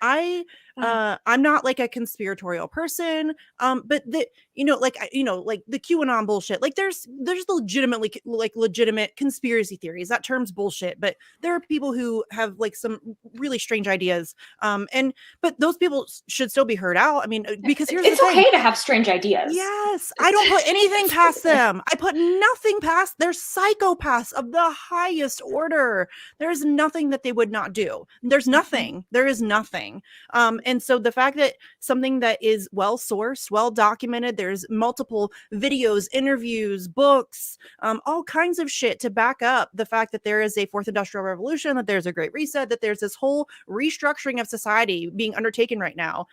not like a conspiratorial person. But the like the QAnon bullshit. Like there's legitimately like legitimate conspiracy theories. That term's bullshit, but there are people who have like some really strange ideas. But those people should still be heard out. I mean, because here's the thing. It's okay to have strange ideas. Yes, I don't put anything past them. I put nothing past. They're psychopaths of the highest order. There's nothing that they would not do. There's nothing. There is nothing. And so the fact that something that is well sourced, well documented, there's multiple videos, interviews, books, all kinds of shit to back up the fact that there is a fourth industrial revolution, that there's a Great Reset, that there's this whole restructuring of society being undertaken right now.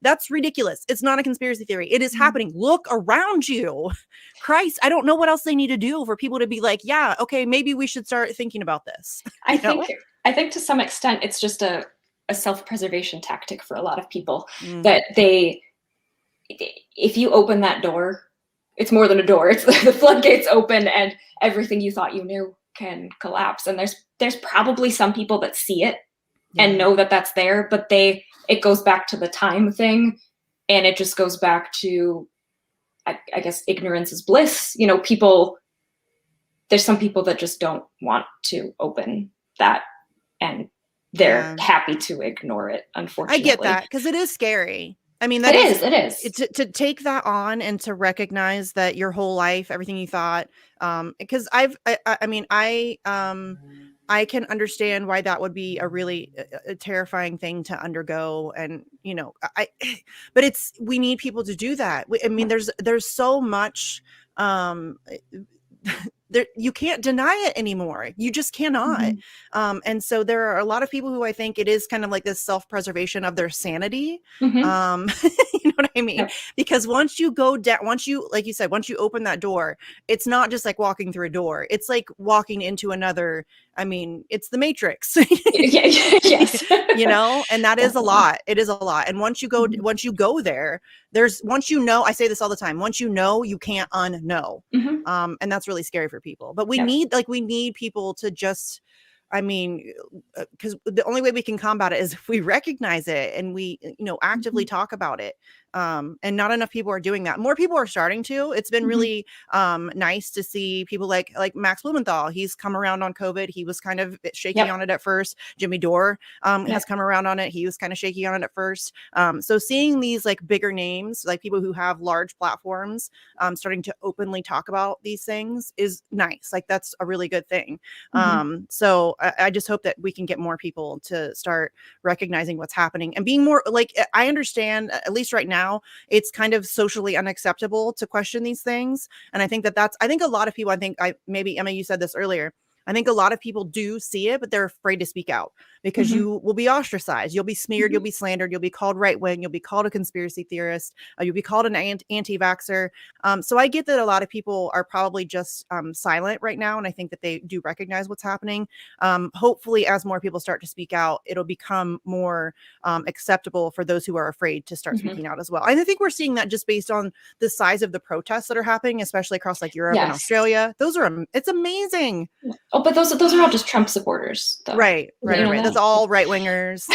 That's ridiculous. It's not a conspiracy theory. It is happening. Look around you. Christ, I don't know what else they need to do for people to be like, yeah, okay, maybe we should start thinking about this. I think to some extent it's just a self-preservation tactic for a lot of people that if you open that door, it's more than a door. It's the floodgates open and everything you thought you knew can collapse. And there's probably some people that see it and know that that's there, but it goes back to the time thing. And it just goes back to, I guess, ignorance is bliss. There's some people that just don't want to open that and they're happy to ignore it, unfortunately. I get that, because it is scary. I mean, it is. To take that on and to recognize that your whole life, everything you thought, because I can understand why that would be a really terrifying thing to undergo. And, but we need people to do that. I mean, there's so much, you can't deny it anymore. You just cannot. And so there are a lot of people who I think it is kind of like this self-preservation of their sanity. You know what I mean? Yep. Because once you go down, once you, like you said, once you open that door, it's not just like walking through a door. It's like walking into another, I mean, it's the Matrix. Yes. You know, and that is a lot. It is a lot. And once you go, there, once you know, I say this all the time, once you know, you can't unknow. And that's really scary for people. But we need people to just, I mean, because the only way we can combat it is if we recognize it and we, actively talk about it. And not enough people are doing that. More people are starting to. It's been really nice to see people like Max Blumenthal. He's come around on COVID. He was kind of shaky on it at first. Jimmy Dore has come around on it. He was kind of shaky on it at first. So seeing these like bigger names, like people who have large platforms, starting to openly talk about these things is nice. Like that's a really good thing. So I just hope that we can get more people to start recognizing what's happening and being more like, I understand, at least right now, it's kind of socially unacceptable to question these things. And I think I think a lot of people, maybe Emma, you said this earlier, I think a lot of people do see it, but they're afraid to speak out because you will be ostracized. You'll be smeared. You'll be slandered. You'll be called right wing. You'll be called a conspiracy theorist. You'll be called an anti-vaxxer. So I get that a lot of people are probably just silent right now. And I think that they do recognize what's happening. Hopefully, as more people start to speak out, it'll become more acceptable for those who are afraid to start speaking out as well. And I think we're seeing that just based on the size of the protests that are happening, especially across like Europe and Australia. It's amazing. Oh, but those are all just Trump supporters, though. Right. That's all right wingers.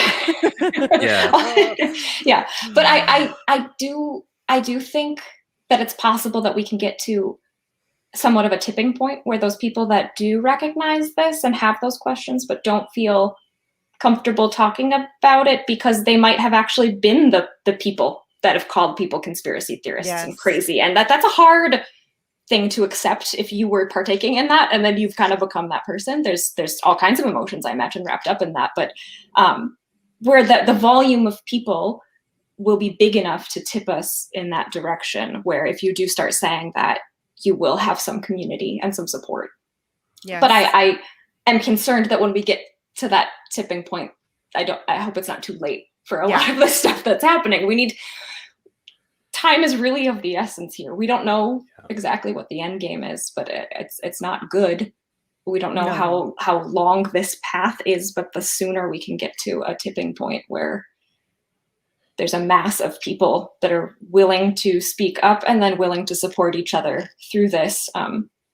Yeah. But I do think that it's possible that we can get to somewhat of a tipping point where those people that do recognize this and have those questions but don't feel comfortable talking about it because they might have actually been the people that have called people conspiracy theorists and crazy, and that's a hard thing to accept if you were partaking in that and then you've kind of become that person. There's all kinds of emotions, I imagine, wrapped up in that, but where the volume of people will be big enough to tip us in that direction, where if you do start saying that, you will have some community and some support. But I am concerned that when we get to that tipping point, I hope it's not too late for a lot of the stuff that's happening. Time is really of the essence here. We don't know exactly what the end game is, but it's not good. We don't know how long this path is, but the sooner we can get to a tipping point where there's a mass of people that are willing to speak up and then willing to support each other through this.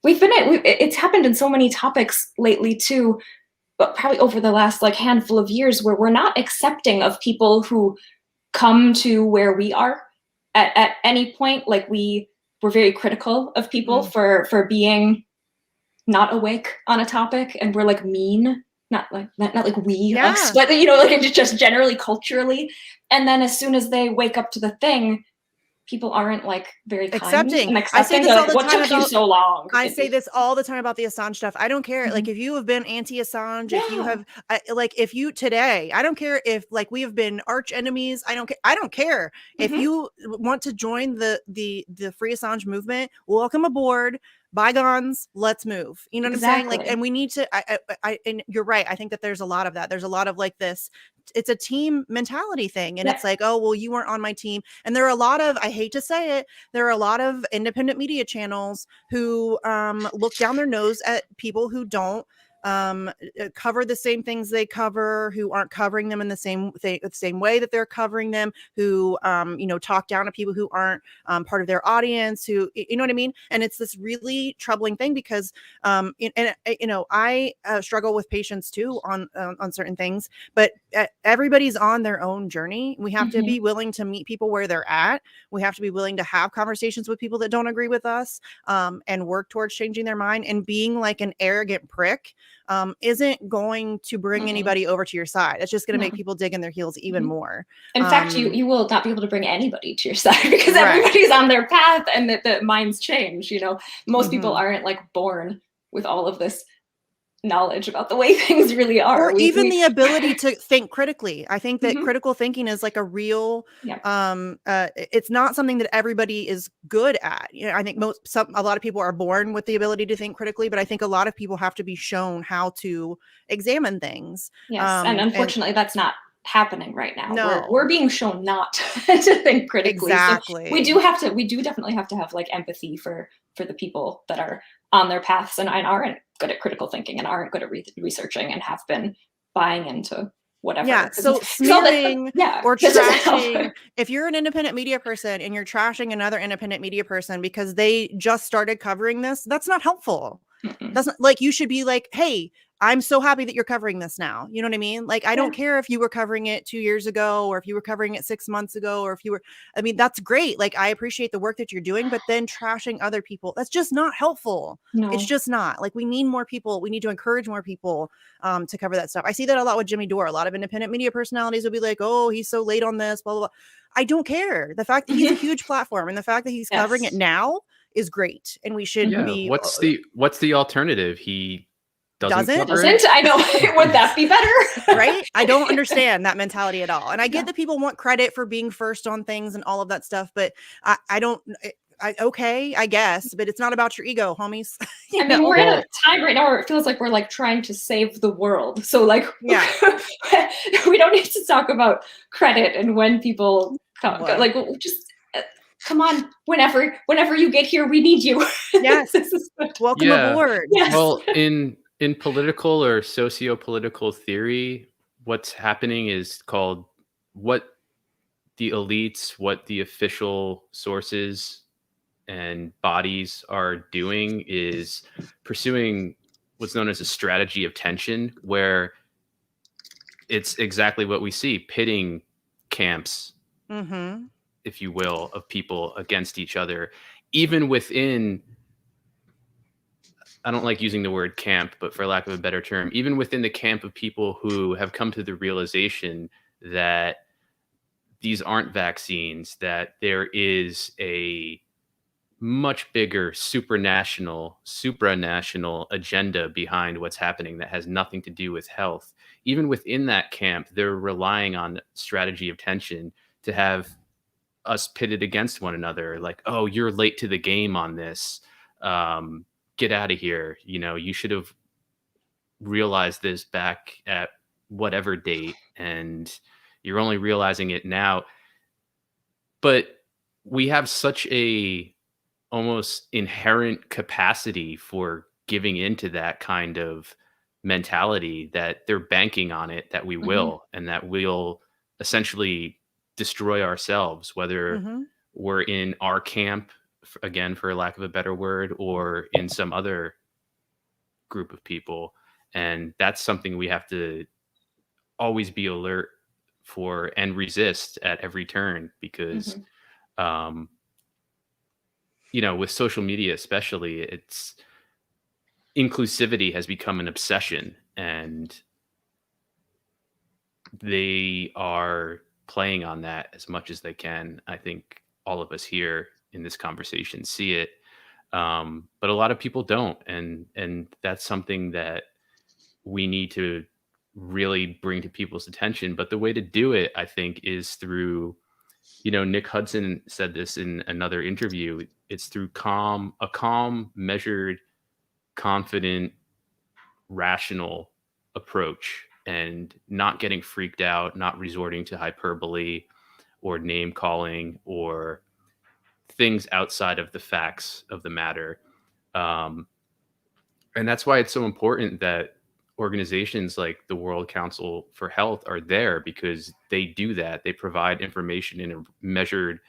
It's happened in so many topics lately too, but probably over the last handful of years, where we're not accepting of people who come to where we are at any point. Like we're very critical of people for being not awake on a topic, and we're mean, not like we, us, but just generally culturally. And then as soon as they wake up to the thing, people aren't very kind accepting. I say this all the time. What took you so long? I say this all the time about the Assange stuff. I don't care. If you have been anti-Assange, if you have, if you today, I don't care if we have been arch enemies. I don't care. I don't care if you want to join the Free Assange movement. Welcome aboard. Bygones, let's move. You know what I'm saying? And we need to, and you're right. I think that there's a lot of that. There's a lot of this, it's a team mentality thing. And it's oh, well, you weren't on my team. And there are a lot of, I hate to say it, there are a lot of independent media channels who look down their nose at people who don't cover the same things they cover, who aren't covering them in the same way that they're covering them, who talk down to people who aren't part of their audience, who, you know what I mean? And it's this really troubling thing because I struggle with patience too on certain things, but everybody's on their own journey. We have to be willing to meet people where they're at. We have to be willing to have conversations with people that don't agree with us, and work towards changing their mind. And being an arrogant prick isn't going to bring anybody over to your side. It's just going to make people dig in their heels even more. In fact, you will not be able to bring anybody to your side because everybody's on their path, and that the minds change. Most people aren't born with all of this knowledge about the way things really are. Or even the ability to think critically. I think that Mhm. critical thinking is like a real, Yeah. it's not something that everybody is good at. You know, I think a lot of people are born with the ability to think critically, but I think a lot of people have to be shown how to examine things. Yes, and unfortunately, that's not happening right now. No. We're being shown not to think critically. Exactly. So we do definitely have to have like empathy for the people that are on their paths and aren't good at critical thinking and aren't good at researching and have been buying into whatever. Yeah, so smearing or trashing, if you're an independent media person and you're trashing another independent media person because they just started covering this, that's not helpful. That's not, like, you should be like, hey, I'm so happy that you're covering this now. You know what I mean? Like, I don't care if you were covering it 2 years ago or if you were covering it 6 months ago or if you were, I mean, that's great. Like, I appreciate the work that you're doing, but then trashing other people, that's just not helpful. No. It's just not. Like, we need more people. We need to encourage more people to cover that stuff. I see that a lot with Jimmy Dore. A lot of independent media personalities will be like, oh, he's so late on this, blah, blah, blah. I don't care. The fact that he's a huge platform and the fact that he's covering it now is great. And we should be. What's the alternative? He doesn't? I know. Would that be better? Right? I don't understand that mentality at all. And I get that people want credit for being first on things and all of that stuff, but I don't. Okay, I guess, but it's not about your ego, homies. I mean, we're in a time right now where it feels like we're like trying to save the world. So like, we don't need to talk about credit and when people come, like, just come on. Whenever you get here, we need you. Yes, welcome aboard. Yes. Well, in political or socio-political theory, what's happening is called what the elites, what the official sources and bodies are doing is pursuing what's known as a strategy of tension, where it's exactly what we see, pitting camps, if you will, of people against each other, even within, I don't like using the word camp, but for lack of a better term, even within the camp of people who have come to the realization that these aren't vaccines, that there is a much bigger supranational agenda behind what's happening that has nothing to do with health. Even within that camp, they're relying on strategy of tension to have us pitted against one another. Like, oh, you're late to the game on this. Get out of here. You know, you should have realized this back at whatever date, and you're only realizing it now. But we have such a almost inherent capacity for giving into that kind of mentality that they're banking on it, that we will, and that we'll essentially destroy ourselves, whether we're in our camp, again, for lack of a better word, or in some other group of people. And that's something we have to always be alert for and resist at every turn, because you know, with social media especially, it's inclusivity has become an obsession, and they are playing on that as much as they can. I think all of us here in this conversation see it, but a lot of people don't, and that's something that we need to really bring to people's attention. But the way to do it, I think, is through, you know, Nick Hudson said this in another interview, it's through a calm, measured, confident, rational approach, and not getting freaked out, not resorting to hyperbole or name calling or things outside of the facts of the matter. And that's why it's so important that organizations like the World Council for Health are there, because they do that. They provide information in a measured,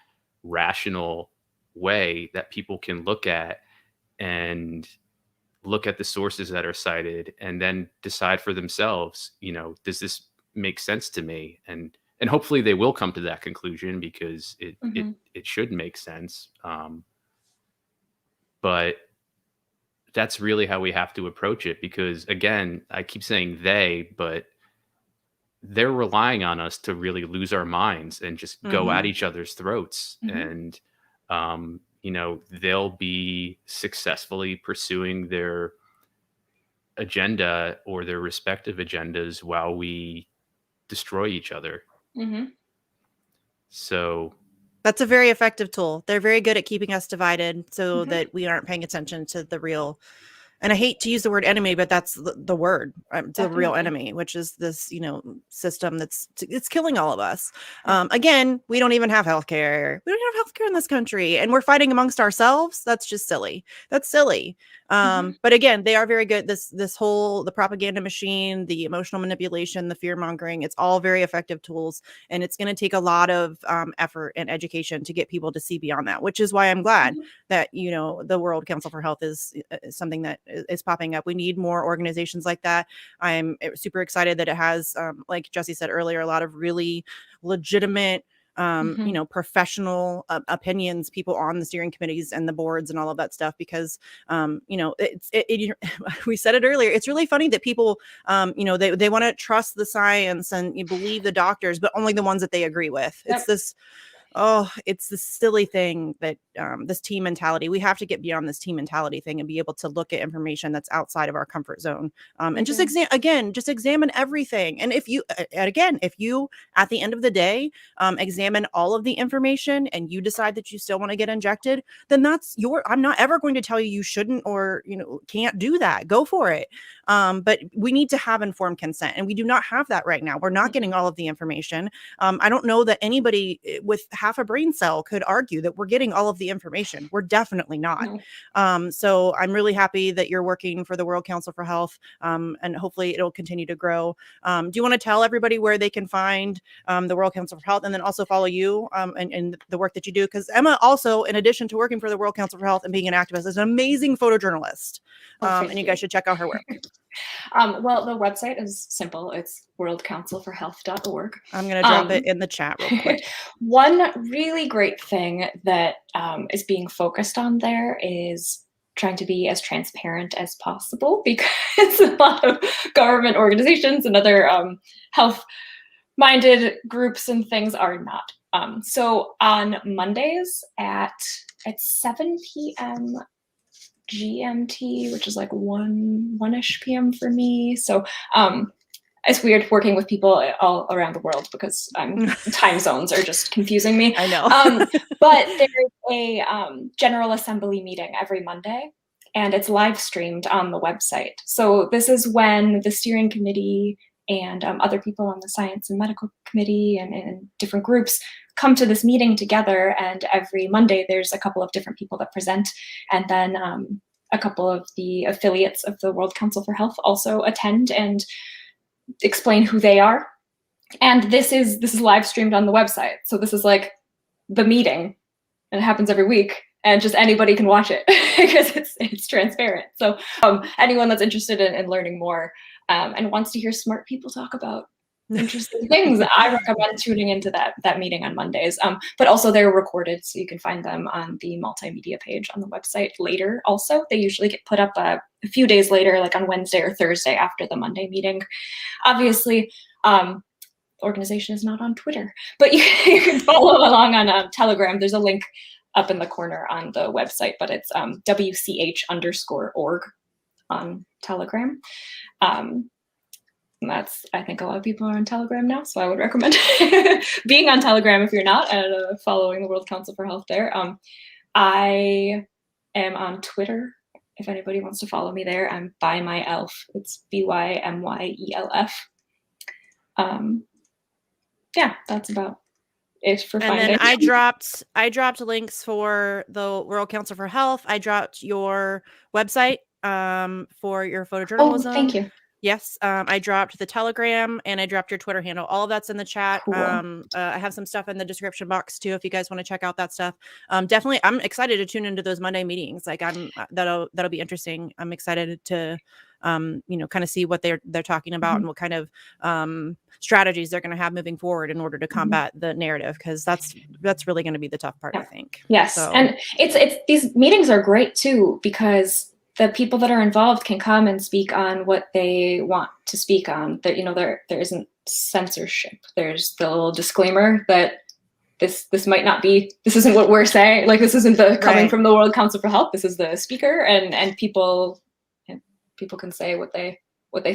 rational way that people can look at and look at the sources that are cited and then decide for themselves, you know, does this make sense to me? And hopefully they will come to that conclusion, because it should make sense. But that's really how we have to approach it, because again, I keep saying they, but they're relying on us to really lose our minds and just go at each other's throats. And, you know, they'll be successfully pursuing their agenda or their respective agendas while we destroy each other. Mm-hmm. So that's a very effective tool. They're very good at keeping us divided so Mm-hmm. that we aren't paying attention to the real, and I hate to use the word enemy, but that's the word, the real enemy, which is this, system it's killing all of us. Again, we don't even have healthcare. We don't have healthcare in this country, and we're fighting amongst ourselves. That's just silly. That's silly. But again, they are very good. This whole, the propaganda machine, the emotional manipulation, the fear mongering, it's all very effective tools, and it's going to take a lot of effort and education to get people to see beyond that, which is why I'm glad that, the World Council for Health is something that is popping up. We need more organizations like that. I'm super excited that it has, like Jesse said earlier, a lot of really legitimate, professional opinions, people on the steering committees and the boards and all of that stuff, because, we said it earlier. It's really funny that people, they want to trust the science and you believe the doctors, but only the ones that they agree with. Yep. It's this silly thing that this team mentality. We have to get beyond this team mentality thing and be able to look at information that's outside of our comfort zone, and just examine everything. And if you at the end of the day examine all of the information and you decide that you still want to get injected, then that's I'm not ever going to tell you shouldn't or can't do that. Go for it. But we need to have informed consent, and we do not have that right now. We're not getting all of the information. I don't know that anybody with half a brain cell could argue that we're getting all of the information. We're definitely not. So I'm really happy that you're working for the World Council for Health, and hopefully it'll continue to grow. Do you want to tell everybody where they can find the World Council for Health, and then also follow you and the work that you do? Because Emma also, in addition to working for the World Council for Health and being an activist, is an amazing photojournalist. And you guys should check out her work. Well, the website is simple. It's worldcouncilforhealth.org. I'm going to drop it in the chat real quick. One really great thing that is being focused on there is trying to be as transparent as possible, because a lot of government organizations and other health-minded groups and things are not. So on Mondays at 7 p.m. GMT, which is like 1-ish p.m. for me. So it's weird working with people all around the world because time zones are just confusing me. I know. But there's a General Assembly meeting every Monday, and it's live streamed on the website. So this is when the steering committee and other people on the science and medical committee and different groups come to this meeting together, and every Monday there's a couple of different people that present, and then a couple of the affiliates of the World Council for Health also attend and explain who they are. And this is live streamed on the website, so this is like the meeting, and it happens every week, and just anybody can watch it because it's transparent. So anyone that's interested in learning more and wants to hear smart people talk about interesting things, I recommend tuning into that meeting on Mondays. But also they're recorded, so you can find them on the multimedia page on the website later. Also, they usually get put up a few days later, like on Wednesday or Thursday after the Monday meeting. Obviously, the organization is not on Twitter, but you can follow along on Telegram. There's a link up in the corner on the website, but it's WCH_org on Telegram. That's, I think a lot of people are on Telegram now, so I would recommend being on Telegram if you're not, and following the World Council for Health there. I am on Twitter. If anybody wants to follow me there, I'm by my elf. It's BYMYELF. Yeah, that's about it for finding. And then I dropped links for the World Council for Health. I dropped your website for your photojournalism. Oh, thank you. Yes, I dropped the Telegram and I dropped your Twitter handle. All of that's in the chat. Cool. I have some stuff in the description box too, if you guys want to check out that stuff. Definitely, I'm excited to tune into those Monday meetings. Like that'll be interesting. I'm excited to kind of see what they're talking about and what kind of strategies they're going to have moving forward in order to combat the narrative, because that's really going to be the tough part, I think. Yes, so. And it's these meetings are great too, because the people that are involved can come and speak on what they want to speak on. That there isn't censorship. There's the little disclaimer that this might not be. This isn't what we're saying. Like, this isn't the coming from the World Council for Health. This is the speaker, and people people can say what they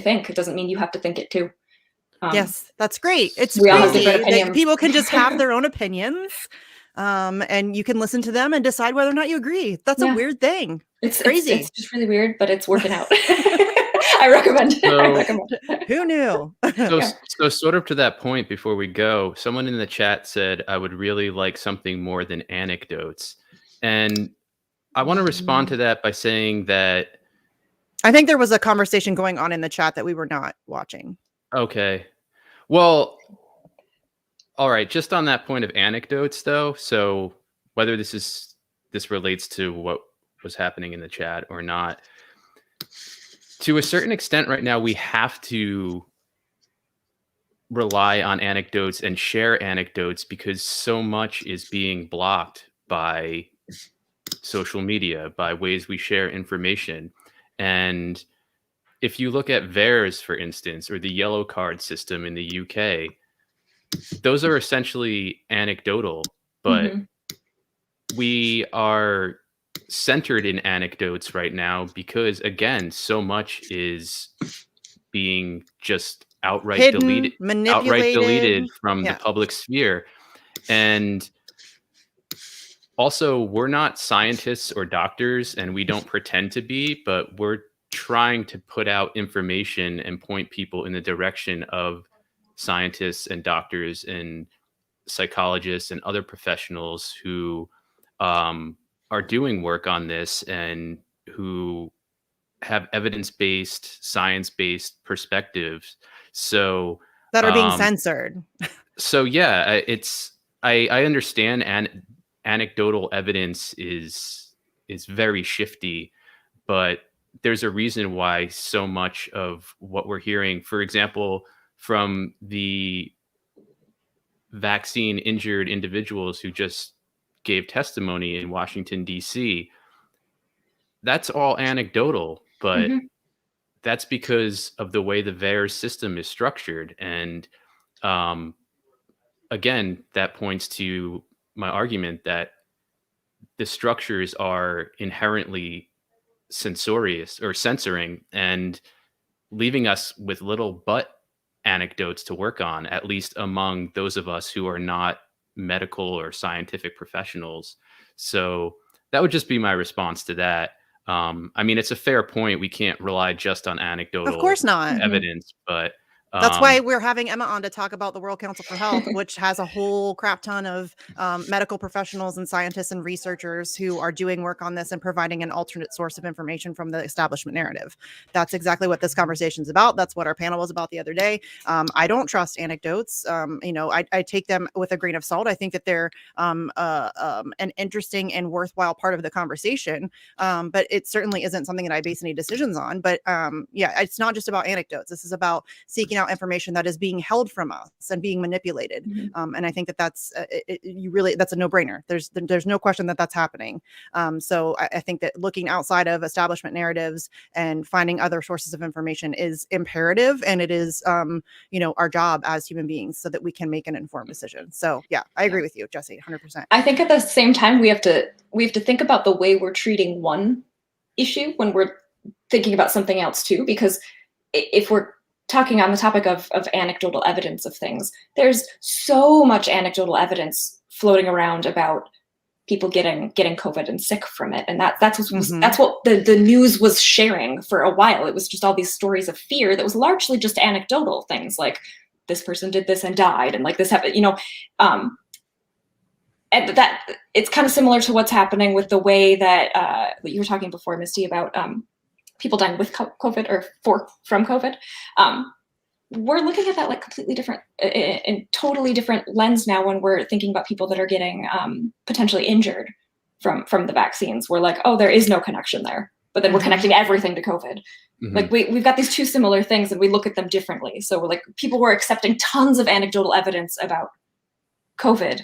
think. It doesn't mean you have to think it too. Yes, that's great. It's we all have crazy different that opinions. people can just have their own opinions, and you can listen to them and decide whether or not you agree. That's a weird thing. It's crazy. It's just really weird, but it's working out. I recommend. Who knew? So sort of to that point, before we go, someone in the chat said, I would really like something more than anecdotes. And I want to respond to that by saying that I think there was a conversation going on in the chat that we were not watching. Okay. Well, all right. Just on that point of anecdotes, though. So whether this relates to what was happening in the chat or not, to a certain extent right now, we have to rely on anecdotes and share anecdotes because so much is being blocked by social media, by ways we share information. And if you look at VAERS, for instance, or the yellow card system in the UK, those are essentially anecdotal, but we are centered in anecdotes right now because, again, so much is being just outright hidden, manipulated from the public sphere. And also, we're not scientists or doctors, and we don't pretend to be, but we're trying to put out information and point people in the direction of scientists and doctors and psychologists and other professionals who are doing work on this and who have evidence-based, science-based perspectives. So that are being censored. So yeah, I understand, and anecdotal evidence is very shifty, but there's a reason why so much of what we're hearing, for example, from the vaccine injured individuals who just gave testimony in Washington, D.C., that's all anecdotal, but that's because of the way the VAERS system is structured. And again, that points to my argument that the structures are inherently censorious or censoring and leaving us with little but anecdotes to work on, at least among those of us who are not medical or scientific professionals. So that would just be my response to that. I mean, it's a fair point. We can't rely just on anecdotal of course not. evidence, but that's why we're having Emma on to talk about the World Council for Health, which has a whole crap ton of medical professionals and scientists and researchers who are doing work on this and providing an alternate source of information from the establishment narrative. That's exactly what this conversation is about. That's what our panel was about the other day. I don't trust anecdotes. I take them with a grain of salt. I think that they're an interesting and worthwhile part of the conversation, but it certainly isn't something that I base any decisions on. But it's not just about anecdotes. This is about seeking out information that is being held from us and being manipulated. And I think that that's a no-brainer. There's no question that that's happening. So I think that looking outside of establishment narratives and finding other sources of information is imperative, and it is our job as human beings so that we can make an informed decision. So yeah, I agree with you, Jesse, 100%. I think at the same time we have to think about the way we're treating one issue when we're thinking about something else too, because if we're talking on the topic of anecdotal evidence of things, there's so much anecdotal evidence floating around about people getting COVID and sick from it, and that's what the news was sharing for a while. It was just all these stories of fear that was largely just anecdotal things, like this person did this and died, and like this happened, and that it's kind of similar to what's happening with the way that what you were talking before, Misty, about people dying with COVID or from COVID. We're looking at that like completely different, in totally different lens now when we're thinking about people that are getting potentially injured from the vaccines. We're like, oh, there is no connection there, but then we're connecting everything to COVID. Like we've got these two similar things and we look at them differently. So we're like, people were accepting tons of anecdotal evidence about COVID,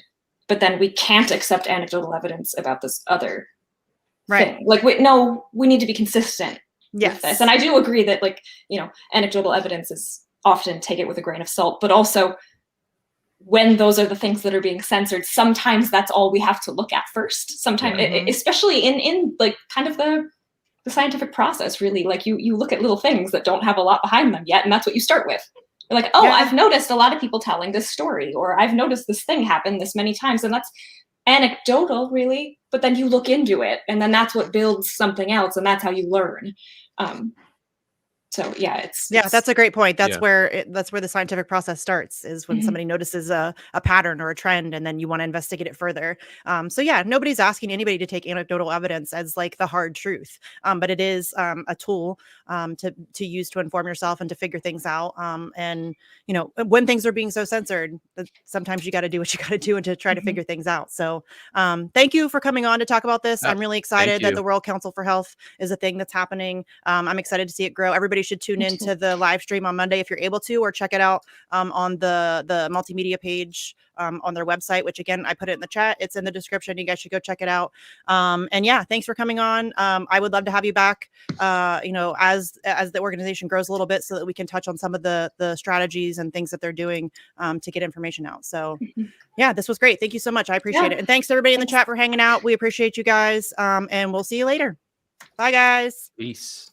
but then we can't accept anecdotal evidence about this other thing. Like, we need to be consistent. With this. And I do agree that, anecdotal evidence is often take it with a grain of salt, but also when those are the things that are being censored, sometimes that's all we have to look at first. Sometimes, especially in like kind of the the scientific process, really. Like you look at little things that don't have a lot behind them yet, and that's what you start with. You're like, oh, Yeah. I've noticed a lot of people telling this story, or I've noticed this thing happen this many times, and that's anecdotal, really. But then you look into it, and then that's what builds something else, and that's how you learn. So yeah, it's that's a great point. That's Yeah. where that's where the scientific process starts, is when somebody notices a pattern or a trend, and then you want to investigate it further. So yeah, nobody's asking anybody to take anecdotal evidence as like the hard truth, but it is a tool to use to inform yourself and to figure things out. And you know, when things are being so censored, sometimes you got to do what you got to do and to try to figure things out. So thank you for coming on to talk about this. I'm really excited that the World Council for Health is a thing that's happening. I'm excited to see it grow. Everybody should tune into the live stream on Monday if you're able to, or check it out on the multimedia page on their website, which again, I put it in the chat. It's in the description. You guys should go check it out. And yeah, thanks for coming on. I would love to have you back, you know, as the organization grows a little bit, so that we can touch on some of the strategies and things that they're doing to get information out. So yeah, this was great. Thank you so much. I appreciate it. And thanks to everybody in the chat for hanging out. We appreciate you guys. And we'll see you later. Bye guys. Peace.